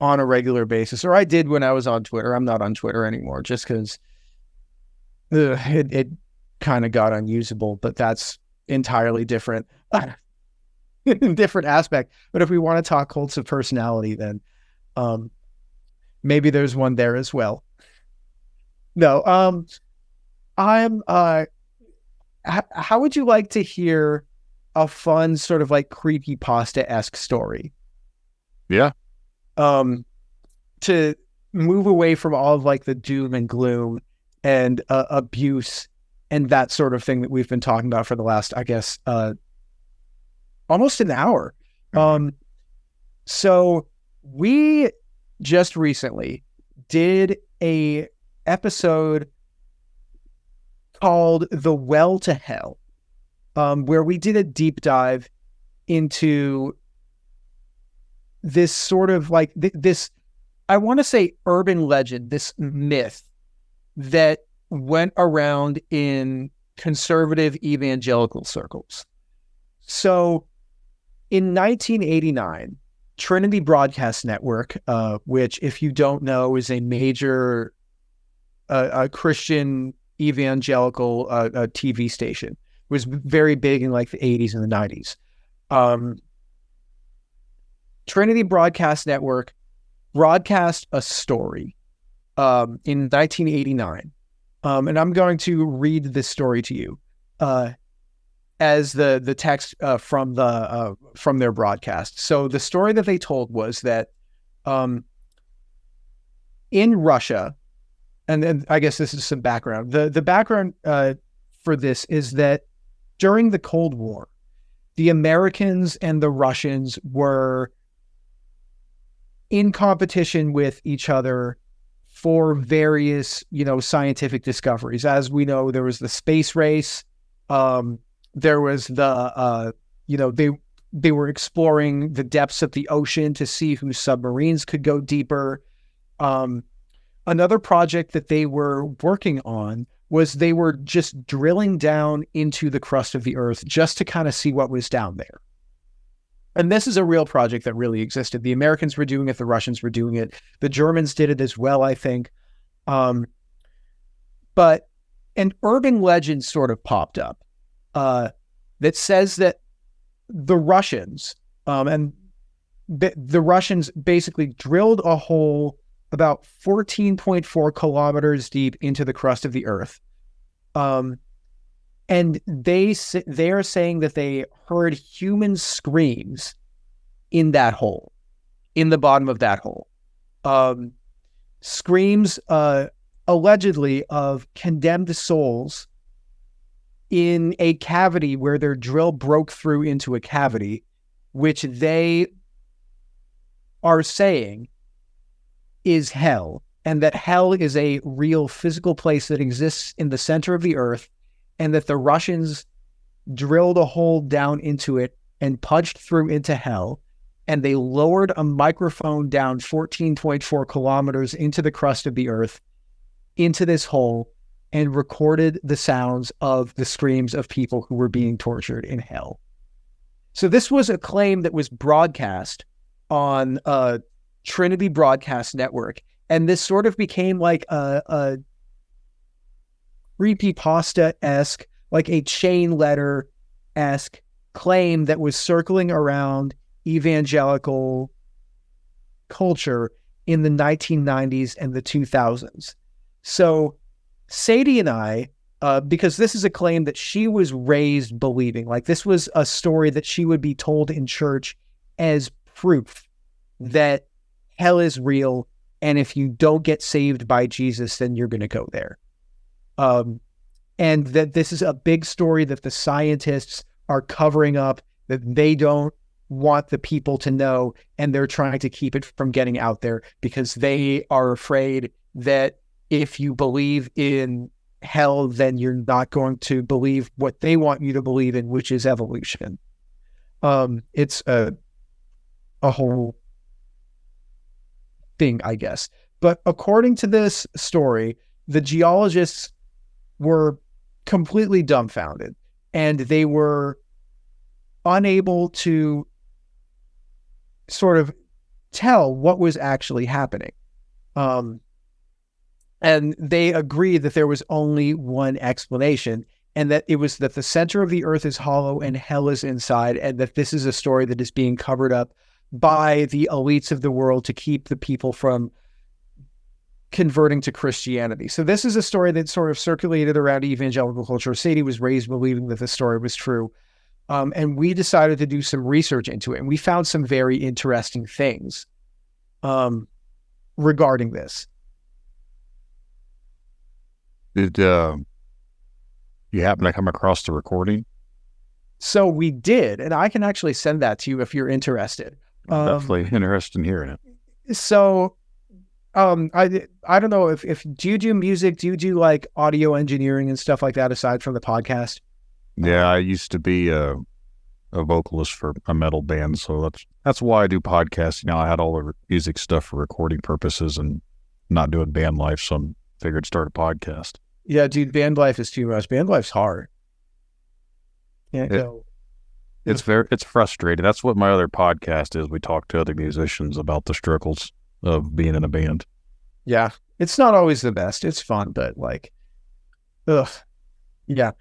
on a regular basis, or I did when I was on Twitter. I'm not on Twitter anymore just because it kind of got unusable, but that's entirely different. Different aspect. But if we want to talk cults of personality, then maybe there's one there as well. No, how would you like to hear a fun sort of like creepypasta-esque story? Yeah. To move away from all of like the doom and gloom and abuse and that sort of thing that we've been talking about for the last, I guess, almost an hour. So we just recently did a episode called The Well to Hell, where we did a deep dive into this sort of like this, I want to say urban legend, this myth that went around in conservative evangelical circles. So in 1989, Trinity Broadcast Network, which if you don't know is a major Christian evangelical TV station, was very big in like the 80s and the 90s. Trinity Broadcast Network broadcast a story in 1989. And I'm going to read this story to you as the text from their broadcast. So the story that they told was that in Russia, and then I guess this is some background. The background for this is that during the Cold War, the Americans and the Russians were in competition with each other for various, scientific discoveries. As we know, there was the space race. There was they were exploring the depths of the ocean to see whose submarines could go deeper. Another project that they were working on was they were just drilling down into the crust of the earth just to kind of see what was down there. And this is a real project that really existed. The Americans were doing it. The Russians were doing it. The Germans did it as well, I think. But an urban legend sort of popped up that says that the Russians, the Russians basically drilled a hole about 14.4 kilometers deep into the crust of the earth. And they're saying that they heard human screams in that hole, in the bottom of that hole. Screams allegedly of condemned souls in a cavity where their drill broke through into a cavity, which they are saying is hell, and that hell is a real physical place that exists in the center of the earth, and that the Russians drilled a hole down into it and punched through into hell, and they lowered a microphone down 14.4 kilometers into the crust of the earth, into this hole, and recorded the sounds of the screams of people who were being tortured in hell. So this was a claim that was broadcast on Trinity Broadcast Network, and this sort of became like a creepypasta-esque, like a chain letter-esque claim that was circling around evangelical culture in the 1990s and the 2000s. So Sadie and I, because this is a claim that she was raised believing, like this was a story that she would be told in church as proof that hell is real, and if you don't get saved by Jesus, then you're going to go there. And that this is a big story that the scientists are covering up, that they don't want the people to know, and they're trying to keep it from getting out there because they are afraid that if you believe in hell, then you're not going to believe what they want you to believe in, which is evolution. It's a whole thing, I guess. But according to this story, the geologists were completely dumbfounded, and they were unable to sort of tell what was actually happening. And they agreed that there was only one explanation, and that it was that the center of the earth is hollow and hell is inside, and that this is a story that is being covered up by the elites of the world to keep the people from converting to Christianity. So this is a story that sort of circulated around evangelical culture. Sadie was raised believing that the story was true. And we decided to do some research into it, and we found some very interesting things regarding this. Did you happen to come across the recording? So we did, and I can actually send that to you if you're interested. I'm definitely interested in hearing it. So I don't know if do you do music? Do you do like audio engineering and stuff like that aside from the podcast? Yeah, I used to be a vocalist for a metal band, so that's why I do podcasts. I had all the music stuff for recording purposes and not doing band life, so I figured start a podcast. Yeah, dude, band life is too much. Band life's hard. It's frustrating. That's what my other podcast is. We talk to other musicians about the struggles of being in a band. Yeah, it's not always the best. It's fun, but like, ugh, yeah.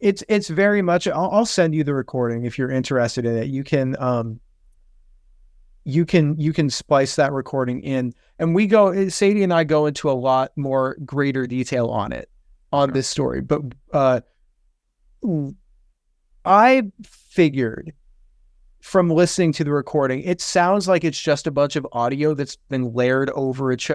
It's very much. I'll send you the recording if you're interested in it. You can you can splice that recording in, and Sadie and I go into a lot more greater detail on it, on this story. But I figured from listening to the recording, it sounds like it's just a bunch of audio that's been layered over each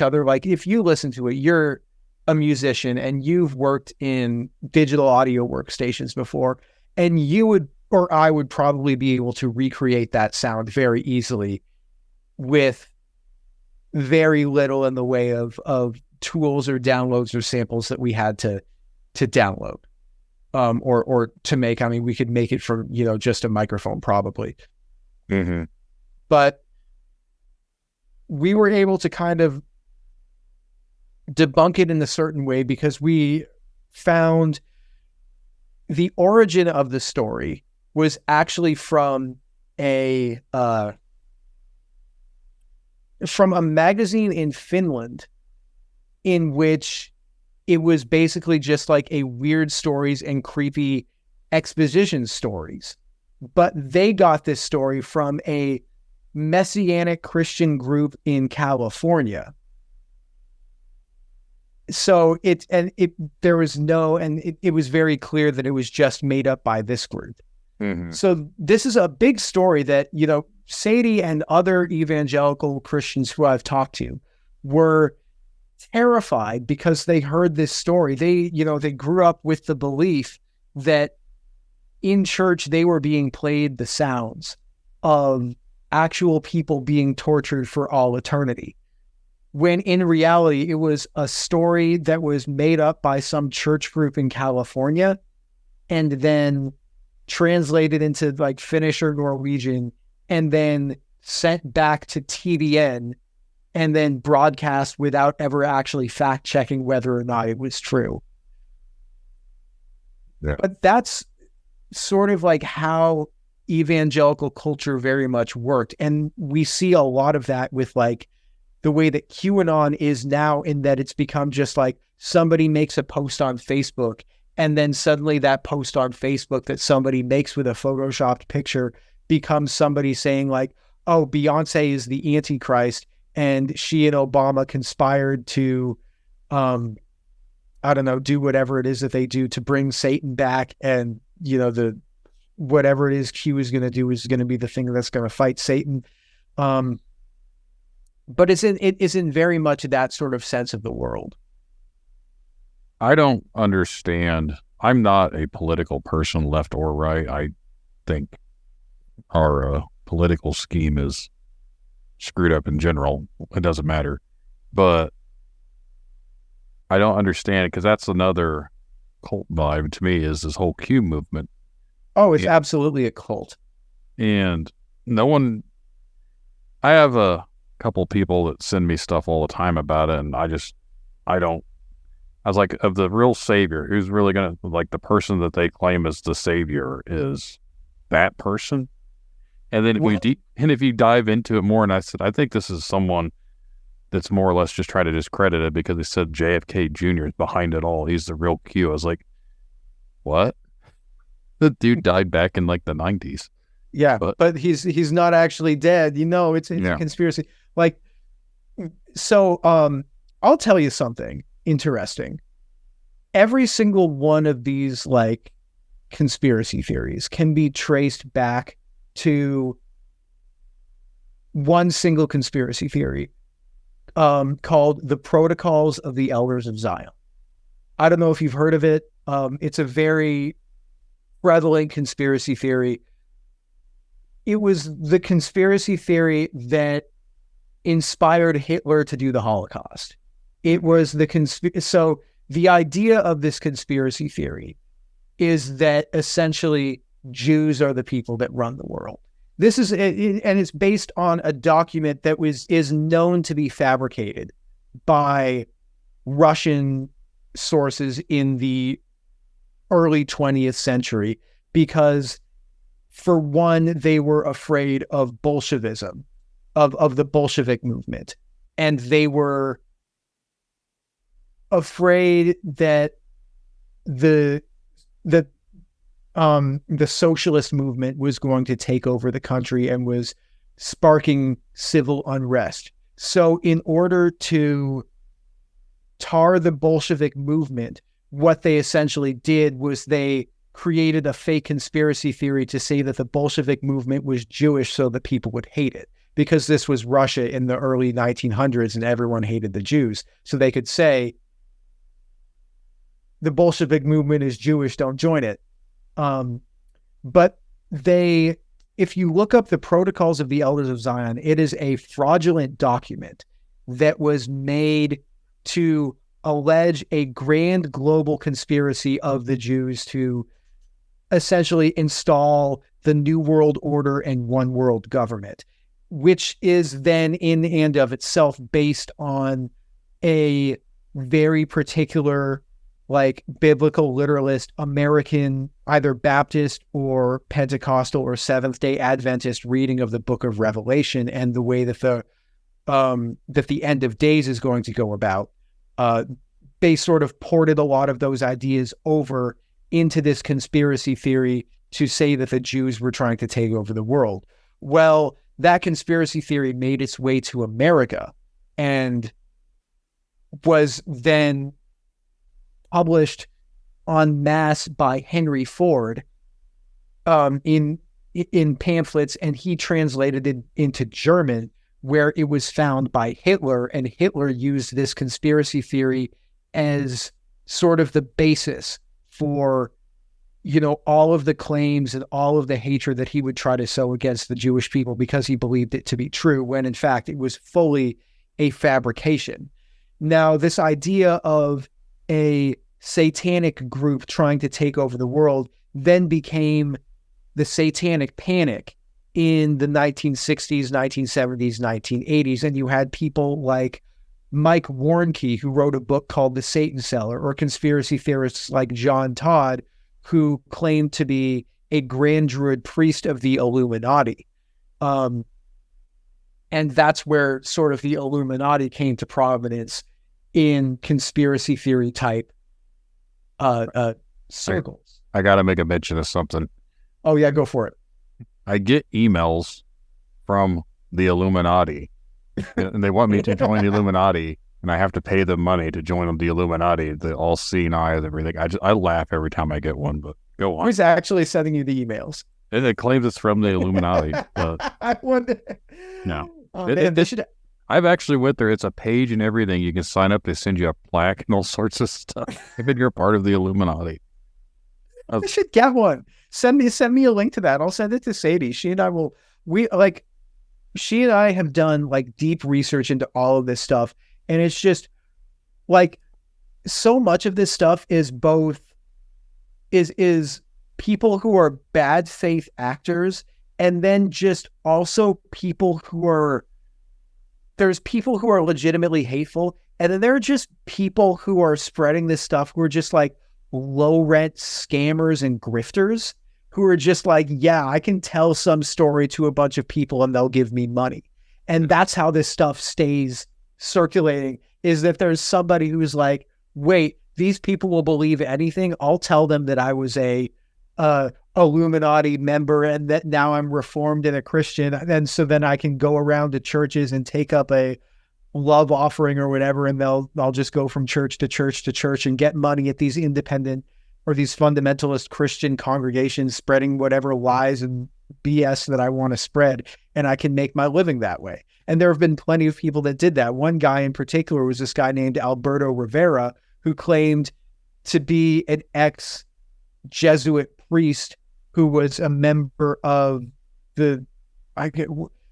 other. Like if you listen to it, you're a musician and you've worked in digital audio workstations before, and you would, or I would probably be able to recreate that sound very easily with very little in the way of tools or downloads or samples that we had to download, or to make. I mean, we could make it from, just a microphone probably. Mm-hmm. But we were able to kind of debunk it in a certain way because we found the origin of the story was actually from a magazine in Finland, in which it was basically just like a weird stories and creepy exposition stories. But they got this story from a Messianic Christian group in California. So it was very clear that it was just made up by this group. Mm-hmm. So this is a big story that, Sadie and other evangelical Christians who I've talked to were terrified because they heard this story. They grew up with the belief that in church they were being played the sounds of actual people being tortured for all eternity, when in reality it was a story that was made up by some church group in California and then translated into like Finnish or Norwegian and then sent back to TVN and then broadcast without ever actually fact checking whether or not it was true. Yeah. But that's sort of like how evangelical culture very much worked. And we see a lot of that with like the way that QAnon is now, in that it's become just like somebody makes a post on Facebook and then suddenly that post on Facebook that somebody makes with a photoshopped picture becomes somebody saying like, oh, Beyonce is the Antichrist and she and Obama conspired to, do whatever it is that they do to bring Satan back. And, whatever it is Q is going to do is going to be the thing that's going to fight Satan. But it is in very much that sort of sense of the world. I don't understand. I'm not a political person, left or right. I think our political scheme is screwed up in general. It doesn't matter. But I don't understand it, because that's another cult vibe to me, is this whole Q movement. Oh, it's absolutely a cult. And I have a couple people that send me stuff all the time about it, and I was like, of the real savior, who's really going to, like, the person that they claim as the savior is that person? And then if you dive into it more, and I said, I think this is someone that's more or less just trying to discredit it because they said JFK Jr. is behind it all. He's the real Q. I was like, what? The dude died back in like the 90s. Yeah, but he's not actually dead. It's a conspiracy. Like, so I'll tell you something interesting. Every single one of these like conspiracy theories can be traced back to one single conspiracy theory called the Protocols of the Elders of Zion. I don't know if you've heard of it. It's a very prevalent conspiracy theory. It was the conspiracy theory that inspired Hitler to do the Holocaust. It was so the idea of this conspiracy theory is that essentially Jews are the people that run the world. This is, and it's based on a document that is known to be fabricated by Russian sources in the early 20th century, because for one, they were afraid of Bolshevism, of the Bolshevik movement. And they were afraid that the socialist movement was going to take over the country and was sparking civil unrest. So in order to tar the Bolshevik movement, what they essentially did was they created a fake conspiracy theory to say that the Bolshevik movement was Jewish so that people would hate it, because this was Russia in the early 1900s and everyone hated the Jews. So they could say, the Bolshevik movement is Jewish, don't join it. But if you look up the Protocols of the Elders of Zion, it is a fraudulent document that was made to allege a grand global conspiracy of the Jews to essentially install the New World Order and one world government, which is then in and of itself based on a very particular, like, biblical literalist American, either Baptist or Pentecostal or Seventh-day Adventist reading of the book of Revelation and the way that the end of days is going to go about. They sort of ported a lot of those ideas over into this conspiracy theory to say that the Jews were trying to take over the world. Well, that conspiracy theory made its way to America and was then published en masse by Henry Ford in pamphlets, and he translated it into German, where it was found by Hitler, and Hitler used this conspiracy theory as sort of the basis for, all of the claims and all of the hatred that he would try to sow against the Jewish people, because he believed it to be true, when in fact it was fully a fabrication. Now, this idea of a satanic group trying to take over the world then became the Satanic Panic in the 1960s, 1970s, 1980s. And you had people like Mike Warnke, who wrote a book called The Satan Seller, or conspiracy theorists like John Todd, who claimed to be a Grand Druid priest of the Illuminati. And that's where sort of the Illuminati came to prominence in conspiracy theory type circles. I got to make a mention of something. Oh, yeah, go for it. I get emails from the Illuminati, and they want me to join the Illuminati, and I have to pay them money to join the Illuminati, the all-seeing eye of everything. I laugh every time I get one, but go on. Who's actually sending you the emails? And it claims it's from the Illuminati. I wonder. No. They should... I've actually went there. It's a page and everything. You can sign up. They send you a plaque and all sorts of stuff. If you're part of the Illuminati. I should get one. Send me a link to that. I'll send it to Sadie. She and I have done like deep research into all of this stuff. And it's just like, so much of this stuff is is people who are bad faith actors. And then just also there's people who are legitimately hateful. And then there are just people who are spreading this stuff who are just like low rent scammers and grifters, who are just like, yeah, I can tell some story to a bunch of people and they'll give me money. And that's how this stuff stays circulating, is that there's somebody who's like, wait, these people will believe anything. I'll tell them that I was a Illuminati member and that now I'm reformed and a Christian. And so then I can go around to churches and take up a love offering or whatever. And I'll just go from church to church to church and get money at these independent or these fundamentalist Christian congregations, spreading whatever lies and BS that I want to spread. And I can make my living that way. And there have been plenty of people that did that. One guy in particular was this guy named Alberto Rivera, who claimed to be an ex-Jesuit priest who was a member of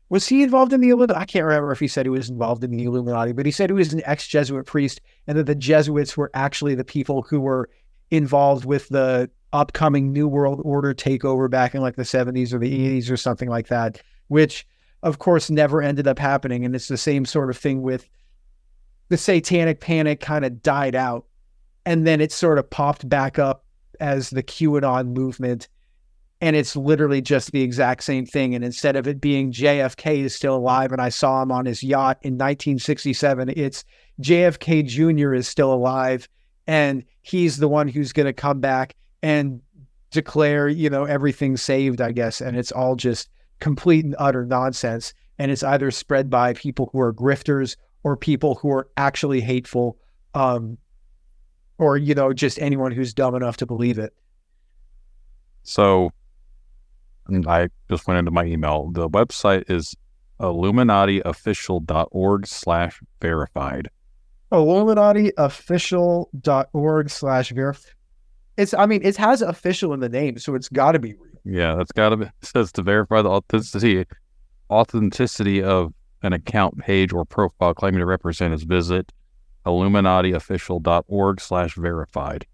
was he involved in the Illuminati? I can't remember if he said he was involved in the Illuminati, but he said he was an ex-Jesuit priest and that the Jesuits were actually the people who were involved with the upcoming New World Order takeover back in like the 70s or the 80s or something like that, which of course never ended up happening. And it's the same sort of thing with the Satanic Panic kind of died out and then it sort of popped back up as the QAnon movement. And it's literally just the exact same thing. And instead of it being JFK is still alive and I saw him on his yacht in 1967, it's JFK Jr. is still alive and he's the one who's going to come back and declare, everything saved, I guess. And it's all just complete and utter nonsense. And it's either spread by people who are grifters or people who are actually hateful, or, just anyone who's dumb enough to believe it. So I just went into my email. The website is illuminatiofficial.org/verified. illuminatiofficial.org/verified. It has official in the name, so it's got to be real. Yeah, that's got to be. It says to verify the authenticity of an account, page, or profile claiming to represent is visit illuminatiofficial.org/verified.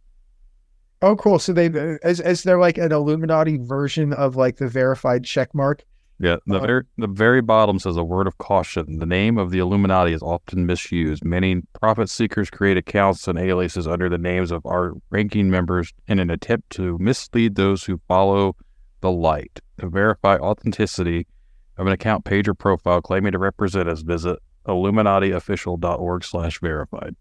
Oh, cool. So is there like an Illuminati version of like the verified check mark? Yeah, the very bottom says a word of caution. The name of the Illuminati is often misused. Many profit seekers create accounts and aliases under the names of our ranking members in an attempt to mislead those who follow the light. To verify authenticity of an account, page, or profile claiming to represent us, visit illuminatiofficial.org/verified.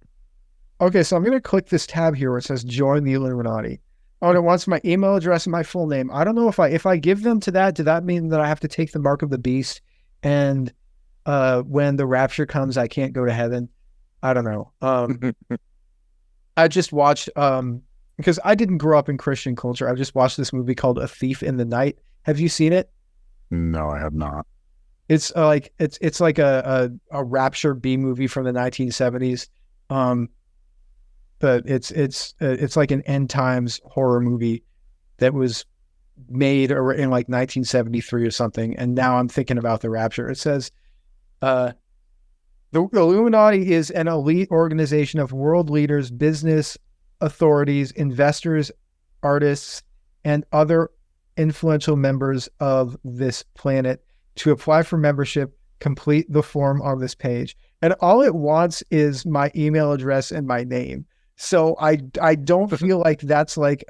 Okay, so I'm going to click this tab here where it says join the Illuminati. Oh, and it wants my email address and my full name. I don't know if I give them to that, does that mean that I have to take the mark of the beast and when the rapture comes, I can't go to heaven? I don't know. I just watched, because I didn't grow up in Christian culture. I just watched this movie called A Thief in the Night. Have you seen it? No, I have not. It's like a rapture B movie from the 1970s. But it's like an end times horror movie that was made in like 1973 or something. And now I'm thinking about the rapture. It says, the Illuminati is an elite organization of world leaders, business authorities, investors, artists, and other influential members of this planet. To apply for membership, complete the form on this page. And all it wants is my email address and my name. So I don't feel like that's like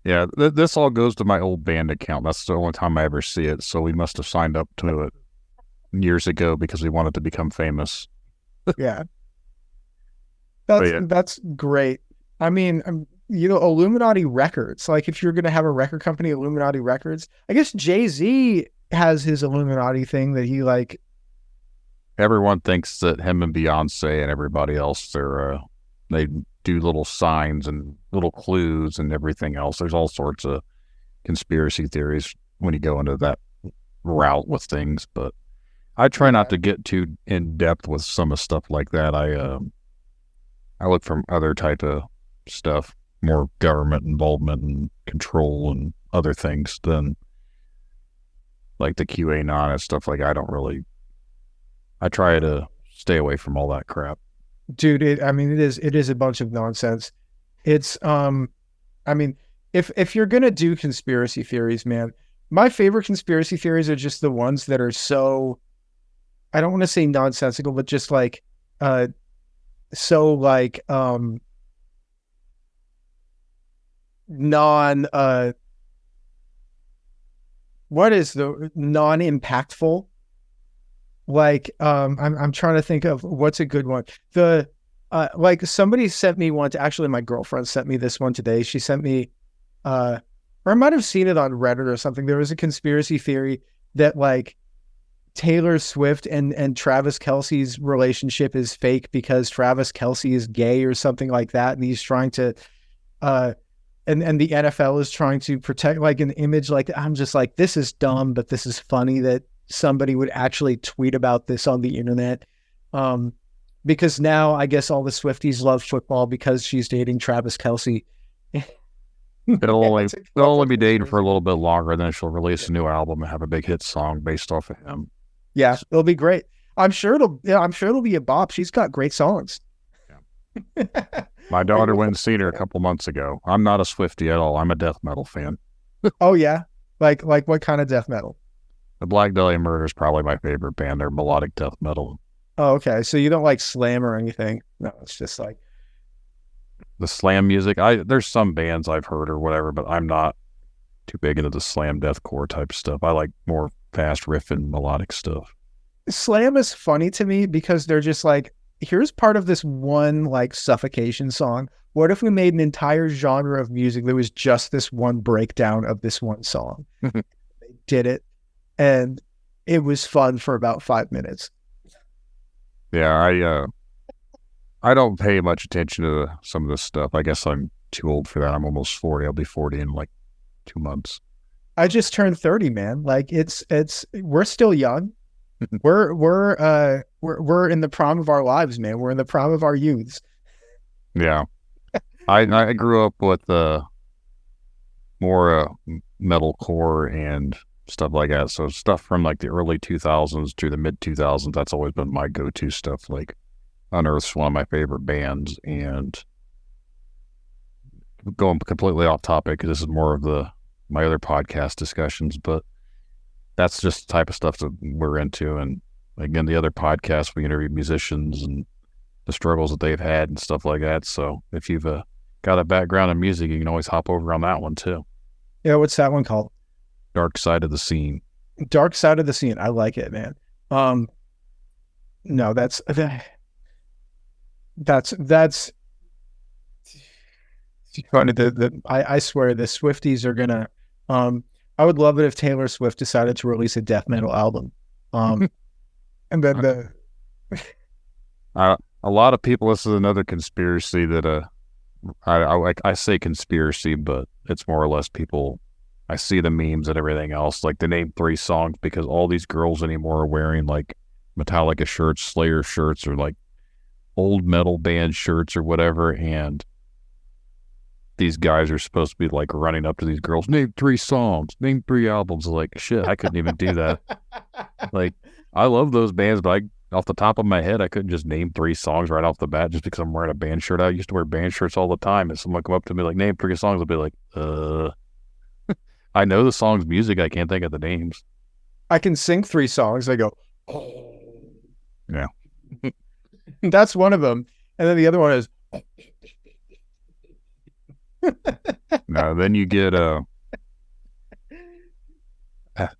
Yeah, this all goes to my old band account. That's the only time I ever see it. So we must have signed up to it years ago because we wanted to become famous. Yeah. Yeah. That's great. I mean, Illuminati Records. Like if you're going to have a record company, Illuminati Records. I guess Jay-Z has his Illuminati thing that he like. Everyone thinks that him and Beyonce and everybody else, they do little signs and little clues and everything else. There's all sorts of conspiracy theories when you go into that route with things, but I try not to get too in depth with some of stuff like that. I look for other type of stuff, more government involvement and control and other things than like the QAnon and stuff. Like I try to stay away from all that crap. Dude, it is a bunch of nonsense. It's if you're gonna do conspiracy theories, man, my favorite conspiracy theories are just the ones that are so, I don't want to say nonsensical, but just like what is the non-impactful? Like, I'm trying to think of what's a good one. Like somebody sent me one actually my girlfriend sent me this one today. She sent me, or I might have seen it on Reddit or something. There was a conspiracy theory that like Taylor Swift and Travis Kelce's relationship is fake because Travis Kelce is gay or something like that. And he's trying to, and the NFL is trying to protect like an image like that. I'm just like, this is dumb, but this is funny that somebody would actually tweet about this on the internet. Because now I guess all the Swifties love football because she's dating Travis Kelce. They'll only be dating for a little bit longer, then she'll release a new album and have a big hit song based off of him. Yeah, it'll be great. I'm sure it'll be a bop. She's got great songs. Yeah. My daughter went and seen her a couple months ago. I'm not a Swiftie at all. I'm a death metal fan. Oh yeah? Like what kind of death metal? The Black Dahlia Murder is probably my favorite band. They're melodic death metal. Oh, okay. So you don't like slam or anything? No, it's just like the slam music. There's some bands I've heard or whatever, but I'm not too big into the slam deathcore type stuff. I like more fast riffing melodic stuff. Slam is funny to me because they're just like, here's part of this one like suffocation song. What if we made an entire genre of music that was just this one breakdown of this one song? They did it. and it was fun for about 5 minutes. Yeah, I don't pay much attention to some of this stuff. I guess I'm too old for that. I'm almost 40. I'll be 40 in like 2 months. I just turned 30, man. Like we're still young. We're in the prime of our lives, man. We're in the prime of our youths. Yeah. I grew up with more metalcore and stuff like that. So stuff from like the early 2000s to the mid 2000s, that's always been my go-to stuff. Like Unearth's one of my favorite bands, and going completely off topic because this is more of my other podcast discussions, but that's just the type of stuff that we're into. And again, the other podcasts, we interview musicians and the struggles that they've had and stuff like that. So if you've got a background in music, you can always hop over on that one too. Yeah, what's that one called? Dark Side of the Scene. Dark Side of the Scene. I like it, man. No, that's funny. I swear the Swifties are gonna. I would love it if Taylor Swift decided to release a death metal album. And then a lot of people. This is another conspiracy that I say conspiracy, but it's more or less people. I see the memes and everything else. Like they name 3 songs because all these girls anymore are wearing like Metallica shirts, Slayer shirts, or like old metal band shirts or whatever. And these guys are supposed to be like running up to these girls, name 3 songs, name 3 albums. Like shit, I couldn't even do that. Like I love those bands, but off the top of my head, I couldn't just name 3 songs right off the bat just because I'm wearing a band shirt. I used to wear band shirts all the time, and someone come up to me like, name 3 songs. I'll be like, I know the song's music. I can't think of the names. I can sing 3 songs. I go, yeah. That's one of them. And then the other one is, no, then you get,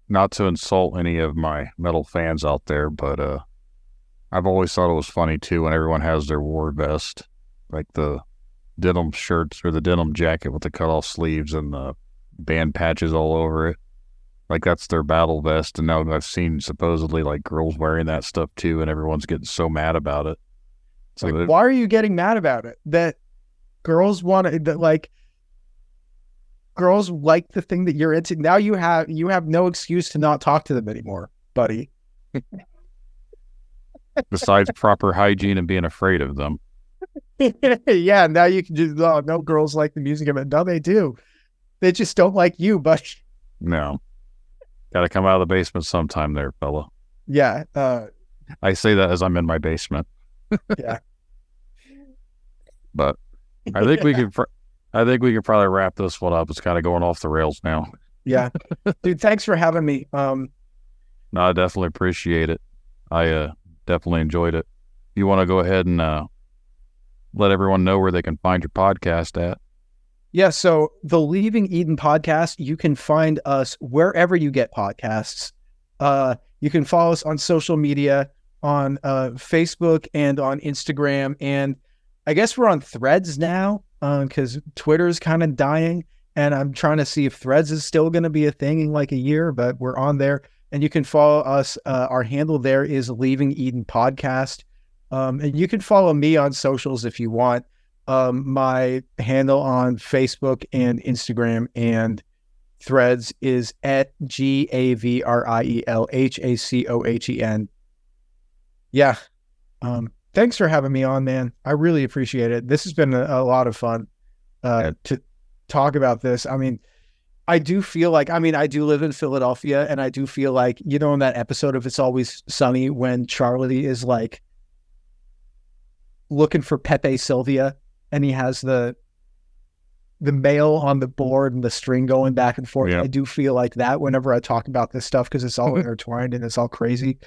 not to insult any of my metal fans out there, but I've always thought it was funny too when everyone has their war vest, like the denim shirts or the denim jacket with the cut-off sleeves and the band patches all over it. Like that's their battle vest. And now I've seen supposedly like girls wearing that stuff too, and everyone's getting so mad about it. So like, why are you getting mad about it? That girls want to, that like girls like the thing that you're into. Now you have no excuse to not talk to them anymore, buddy. Besides proper hygiene and being afraid of them. Yeah, now you can just, oh, no girls like the music of it. No, they do. They just don't like you, but no. Got to come out of the basement sometime there, fella. Yeah. I say that as I'm in my basement. Yeah. But I think we could probably wrap this one up. It's kind of going off the rails now. Yeah. Dude, thanks for having me. No, I definitely appreciate it. I definitely enjoyed it. You want to go ahead and let everyone know where they can find your podcast at? Yeah, so the Leaving Eden podcast, you can find us wherever you get podcasts. You can follow us on social media, on Facebook and on Instagram. And I guess we're on Threads now because Twitter's kind of dying. And I'm trying to see if Threads is still going to be a thing in like a year, but we're on there. And you can follow us. Our handle there is Leaving Eden Podcast. And you can follow me on socials if you want. My handle on Facebook and Instagram and Threads is at GAVRIELHACOHEN. Yeah. Thanks for having me on, man. I really appreciate it. This has been a lot of fun to talk about this. I mean, I do feel like, I do live in Philadelphia, and I do feel like, you know, in that episode of It's Always Sunny when Charlie is like looking for Pepe Sylvia, and he has the mail on the board and the string going back and forth. Yeah. I do feel like that whenever I talk about this stuff because it's all intertwined and it's all crazy.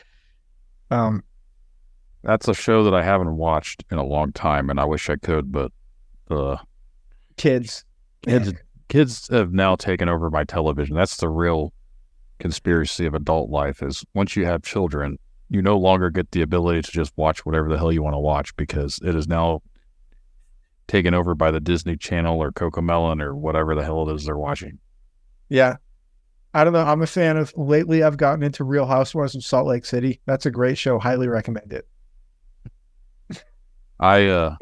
That's a show that I haven't watched in a long time, and I wish I could, but kids have now taken over my television. That's the real conspiracy of adult life, is once you have children, you no longer get the ability to just watch whatever the hell you want to watch because it is now taken over by the Disney Channel or Cocomelon or whatever the hell it is they're watching. Yeah. I don't know. I'm a fan of. Lately, I've gotten into Real Housewives of Salt Lake City. That's a great show. Highly recommend it. The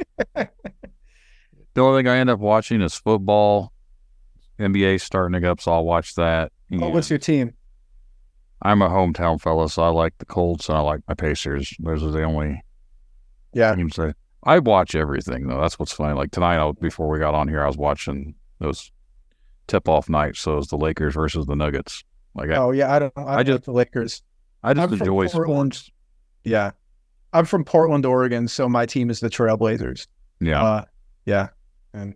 only thing I end up watching is football. NBA starting up, so I'll watch that. Oh, what's your team? I'm a hometown fella, so I like the Colts and I like my Pacers. Those are the only teams that I watch everything though. That's what's funny. Like tonight, before we got on here, I was watching those tip-off nights. So it was the Lakers versus the Nuggets. Like, I don't like the Lakers. I just I'm from enjoy Portland. sports. Yeah, I'm from Portland, Oregon, so my team is the Trailblazers. Yeah, and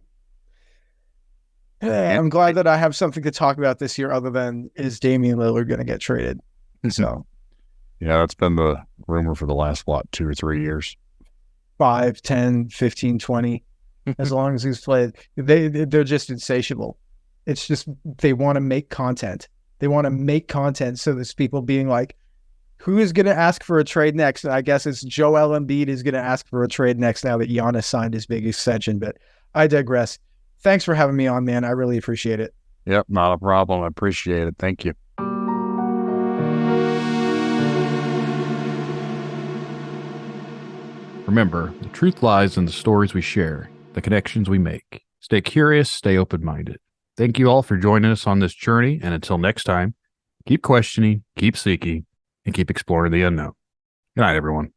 I'm glad that I have something to talk about this year, other than is Damian Lillard going to get traded? So, yeah, that's been the rumor for the last 2 or 3 years. 5, 10, 15, 20, as long as he's played, they're just insatiable. It's just they want to make content. They want to make content, so there's people being like, who is going to ask for a trade next? And I guess it's Joel Embiid is going to ask for a trade next now that Giannis signed his big extension. But I digress. Thanks for having me on, man. I really appreciate it. Yep, not a problem. I appreciate it. Thank you. Remember, the truth lies in the stories we share, the connections we make. Stay curious, stay open-minded. Thank you all for joining us on this journey, and until next time, keep questioning, keep seeking, and keep exploring the unknown. Good night, everyone.